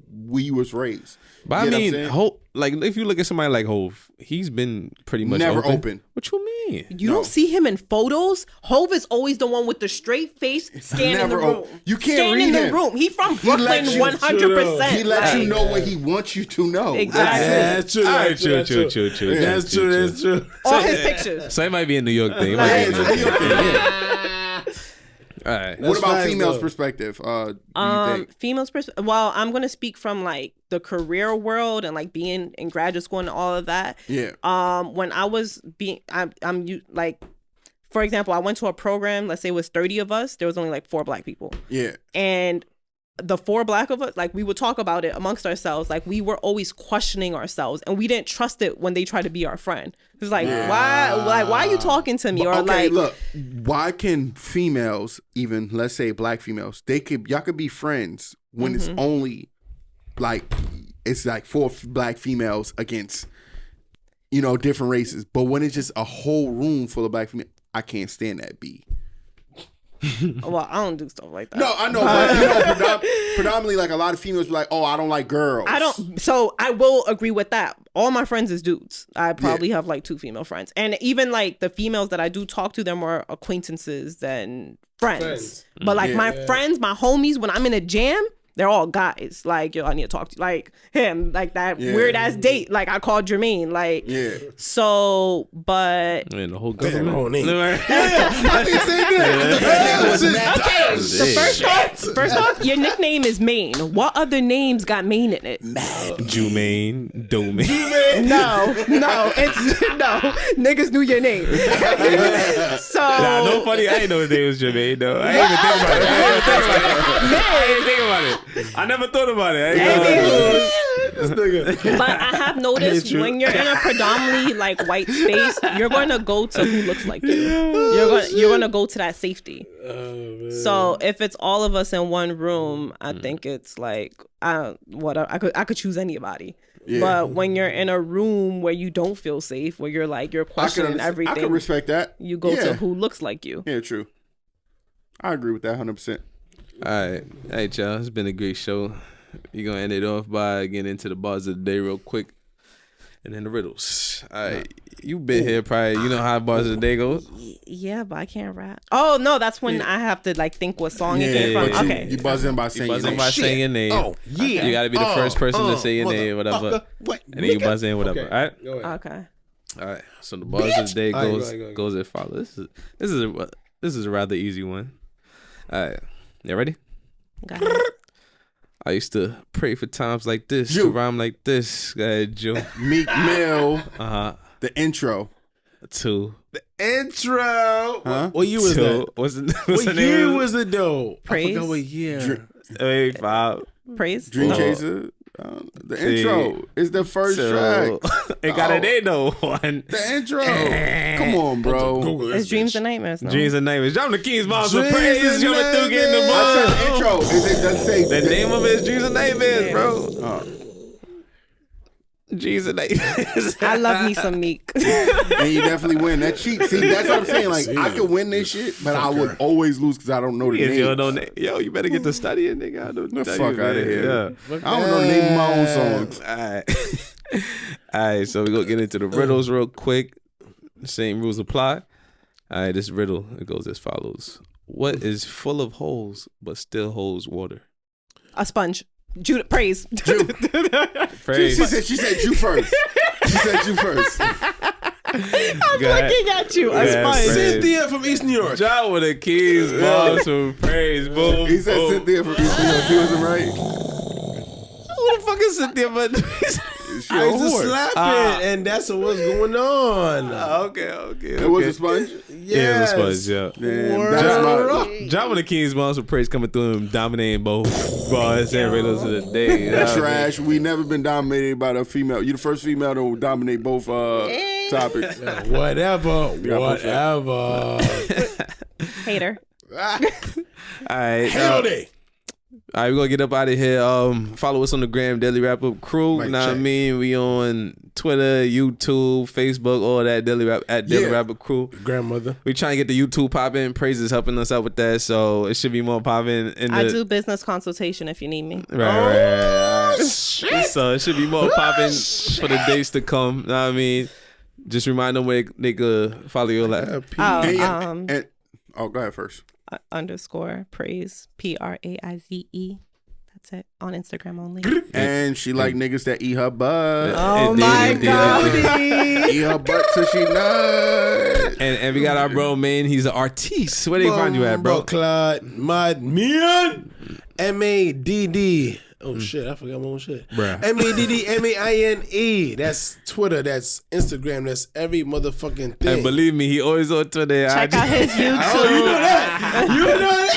was raised. But I mean, like if you look at somebody like Hov, he's been pretty much never open. What you mean? You don't see him in photos. Hov is always the one with the straight face, scanning in the room. You can't read in the him. room. He from Brooklyn, 100%. He lets you know what he wants you to know. Exactly. That's true. That's true. That's true. That's true. All his pictures. So it might be a New York thing. It might be a New York thing. All right. What about females' perspective? Do you think? Females' perspective. Well, I'm gonna speak from like the career world and like being in graduate school and all of that. Yeah. When I was like, for example, I went to a program. Let's say it was 30 of us. There was only like 4 black people. Yeah. And the 4 black of us, like we would talk about it amongst ourselves. Like we were always questioning ourselves, and we didn't trust it when they tried to be our friend. It's like, why are you talking to me? Or okay, like, look, why can females, even let's say black females, y'all could be friends when it's only like it's like 4 black females against different races, but when it's just a whole room full of black females, I can't stand that. Well, I don't do stuff like that. No, I know, but predominantly, like a lot of females be like, "Oh, I don't like girls." So I will agree with that. All my friends is dudes. I probably have like 2 female friends, and even like the females that I do talk to, they're more acquaintances than friends. But like my friends, my homies, when I'm in a jam, they're all guys. Like, yo, I need to talk to you. Like him, like that weird ass date. Like I called Jermaine. Like, so, but man, the whole government. First off, your nickname is Maine. What other names got Maine in it? Jumaine, Domaine. No, niggas knew your name. So no funny. I didn't know his name was Jermaine. No, I didn't even think about it. I never thought about it. But I have noticed when you're in a predominantly like white space, you're going to go to who looks like you. You're going to go to that safety. So if it's all of us in one room, I think it's like I could choose anybody. Yeah. But when you're in a room where you don't feel safe, where you're questioning everything, I can respect that. You go to who looks like you. Yeah, true. I agree with that 100%. All right, y'all. It's been a great show. You're gonna end it off by getting into the bars of the day real quick, and then the riddles. All right, you been here probably. You know how bars of the day goes. Yeah, but I can't rap. Oh no, that's when I have to like think what song it came from. Okay, you buzz in by saying your name. Oh yeah, you gotta be the first person to say your name, whatever. And then you buzz in, whatever. Okay. All right. Okay. All right. So the bars of the day goes as follows. This is a rather easy one. All right. You ready? Got it. I used to pray for times like this, to rhyme like this. Go ahead, Joe. Meek Mill. The intro. 2. The intro. Huh? What year was that? What year was it though? Praise. I forgot what year. 5. Praise. Dream Chaser. The intro is the first track. It got a day though. One. The intro. Come on, bro. It's Dreams and Nightmares. No? Dreams and Nightmares. John the King's Miles of Praise. You're through getting the I said the intro. It doesn't say the name of it is Dreams and Nightmares, bro. Dreams and Nightmares. I love me some Meek. And you definitely win. That cheat. See, that's what I'm saying. Like, I could win this shit, but I would always lose because I don't know the name. Yo, you better get to studying, nigga. I don't know. The fuck out of here. Yeah. I don't know the name of my own songs. All right, so we're going to get into the riddles real quick. The same rules apply. All right, this riddle, it goes as follows. What is full of holes but still holds water? A sponge. Praise. Praise. She said you first. She said you first. I'm looking at you. A sponge. Cynthia from East New York. John with the keys, balls from Praise. Boom. He said Cynthia from East New York. He wasn't right. Who the fuck is Cynthia? I used to slap it, and that's what's going on. Okay. It was a sponge? Yeah, Spuds, yeah. Damn, that's my. Dropping the King's Monster Praise coming through and dominating both bars and rhythms of the day. Trash. We never been dominated by a female. You the first female to dominate both topics. Whatever. Hater. All right. Hell day. All right, we're gonna get up out of here. Follow us on the gram, Dailyrapupcrew. You know what I mean? We on Twitter, YouTube, Facebook, all that. Dailyrapupcrew. Grandmother. We trying to get the YouTube popping. Praise is helping us out with that, so it should be more popping. I do business consultation if you need me. Right. So it should be more popping for the days to come. You know what I mean? Just remind them where they could follow you. Go ahead first. _ praise PRAIZE. That's it on Instagram only. And she like niggas that eat her butt. Oh my god! Eat her butt till she nut. And we got our bro man. He's an artiste. Where they find you at, bro? Claude Madmian. MADD. Oh shit, I forgot my own shit. Bruh. MADDMAINE. That's Twitter. That's Instagram. That's every motherfucking thing. And believe me, he always on Twitter. Check out his YouTube. Oh, you know that. You know that.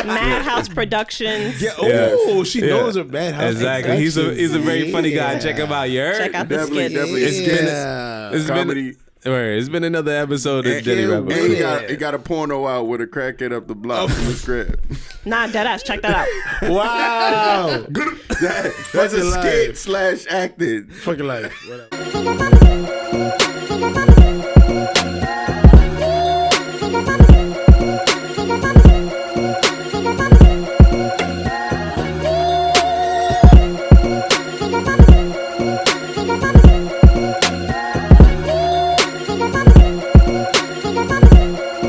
Madhouse Productions. Yeah. Oh, she knows her Madhouse. Exactly. He's a very funny guy. Check him out. You heard? Check out the skit. Definitely. It's Comedy. It's been another episode of Dailyrapupcrew. And he got a porno out with a crackhead up the block from the script. Nah, deadass. Check that out. Wow. That's a skit / acting. Fucking life. Whatever. Thank you.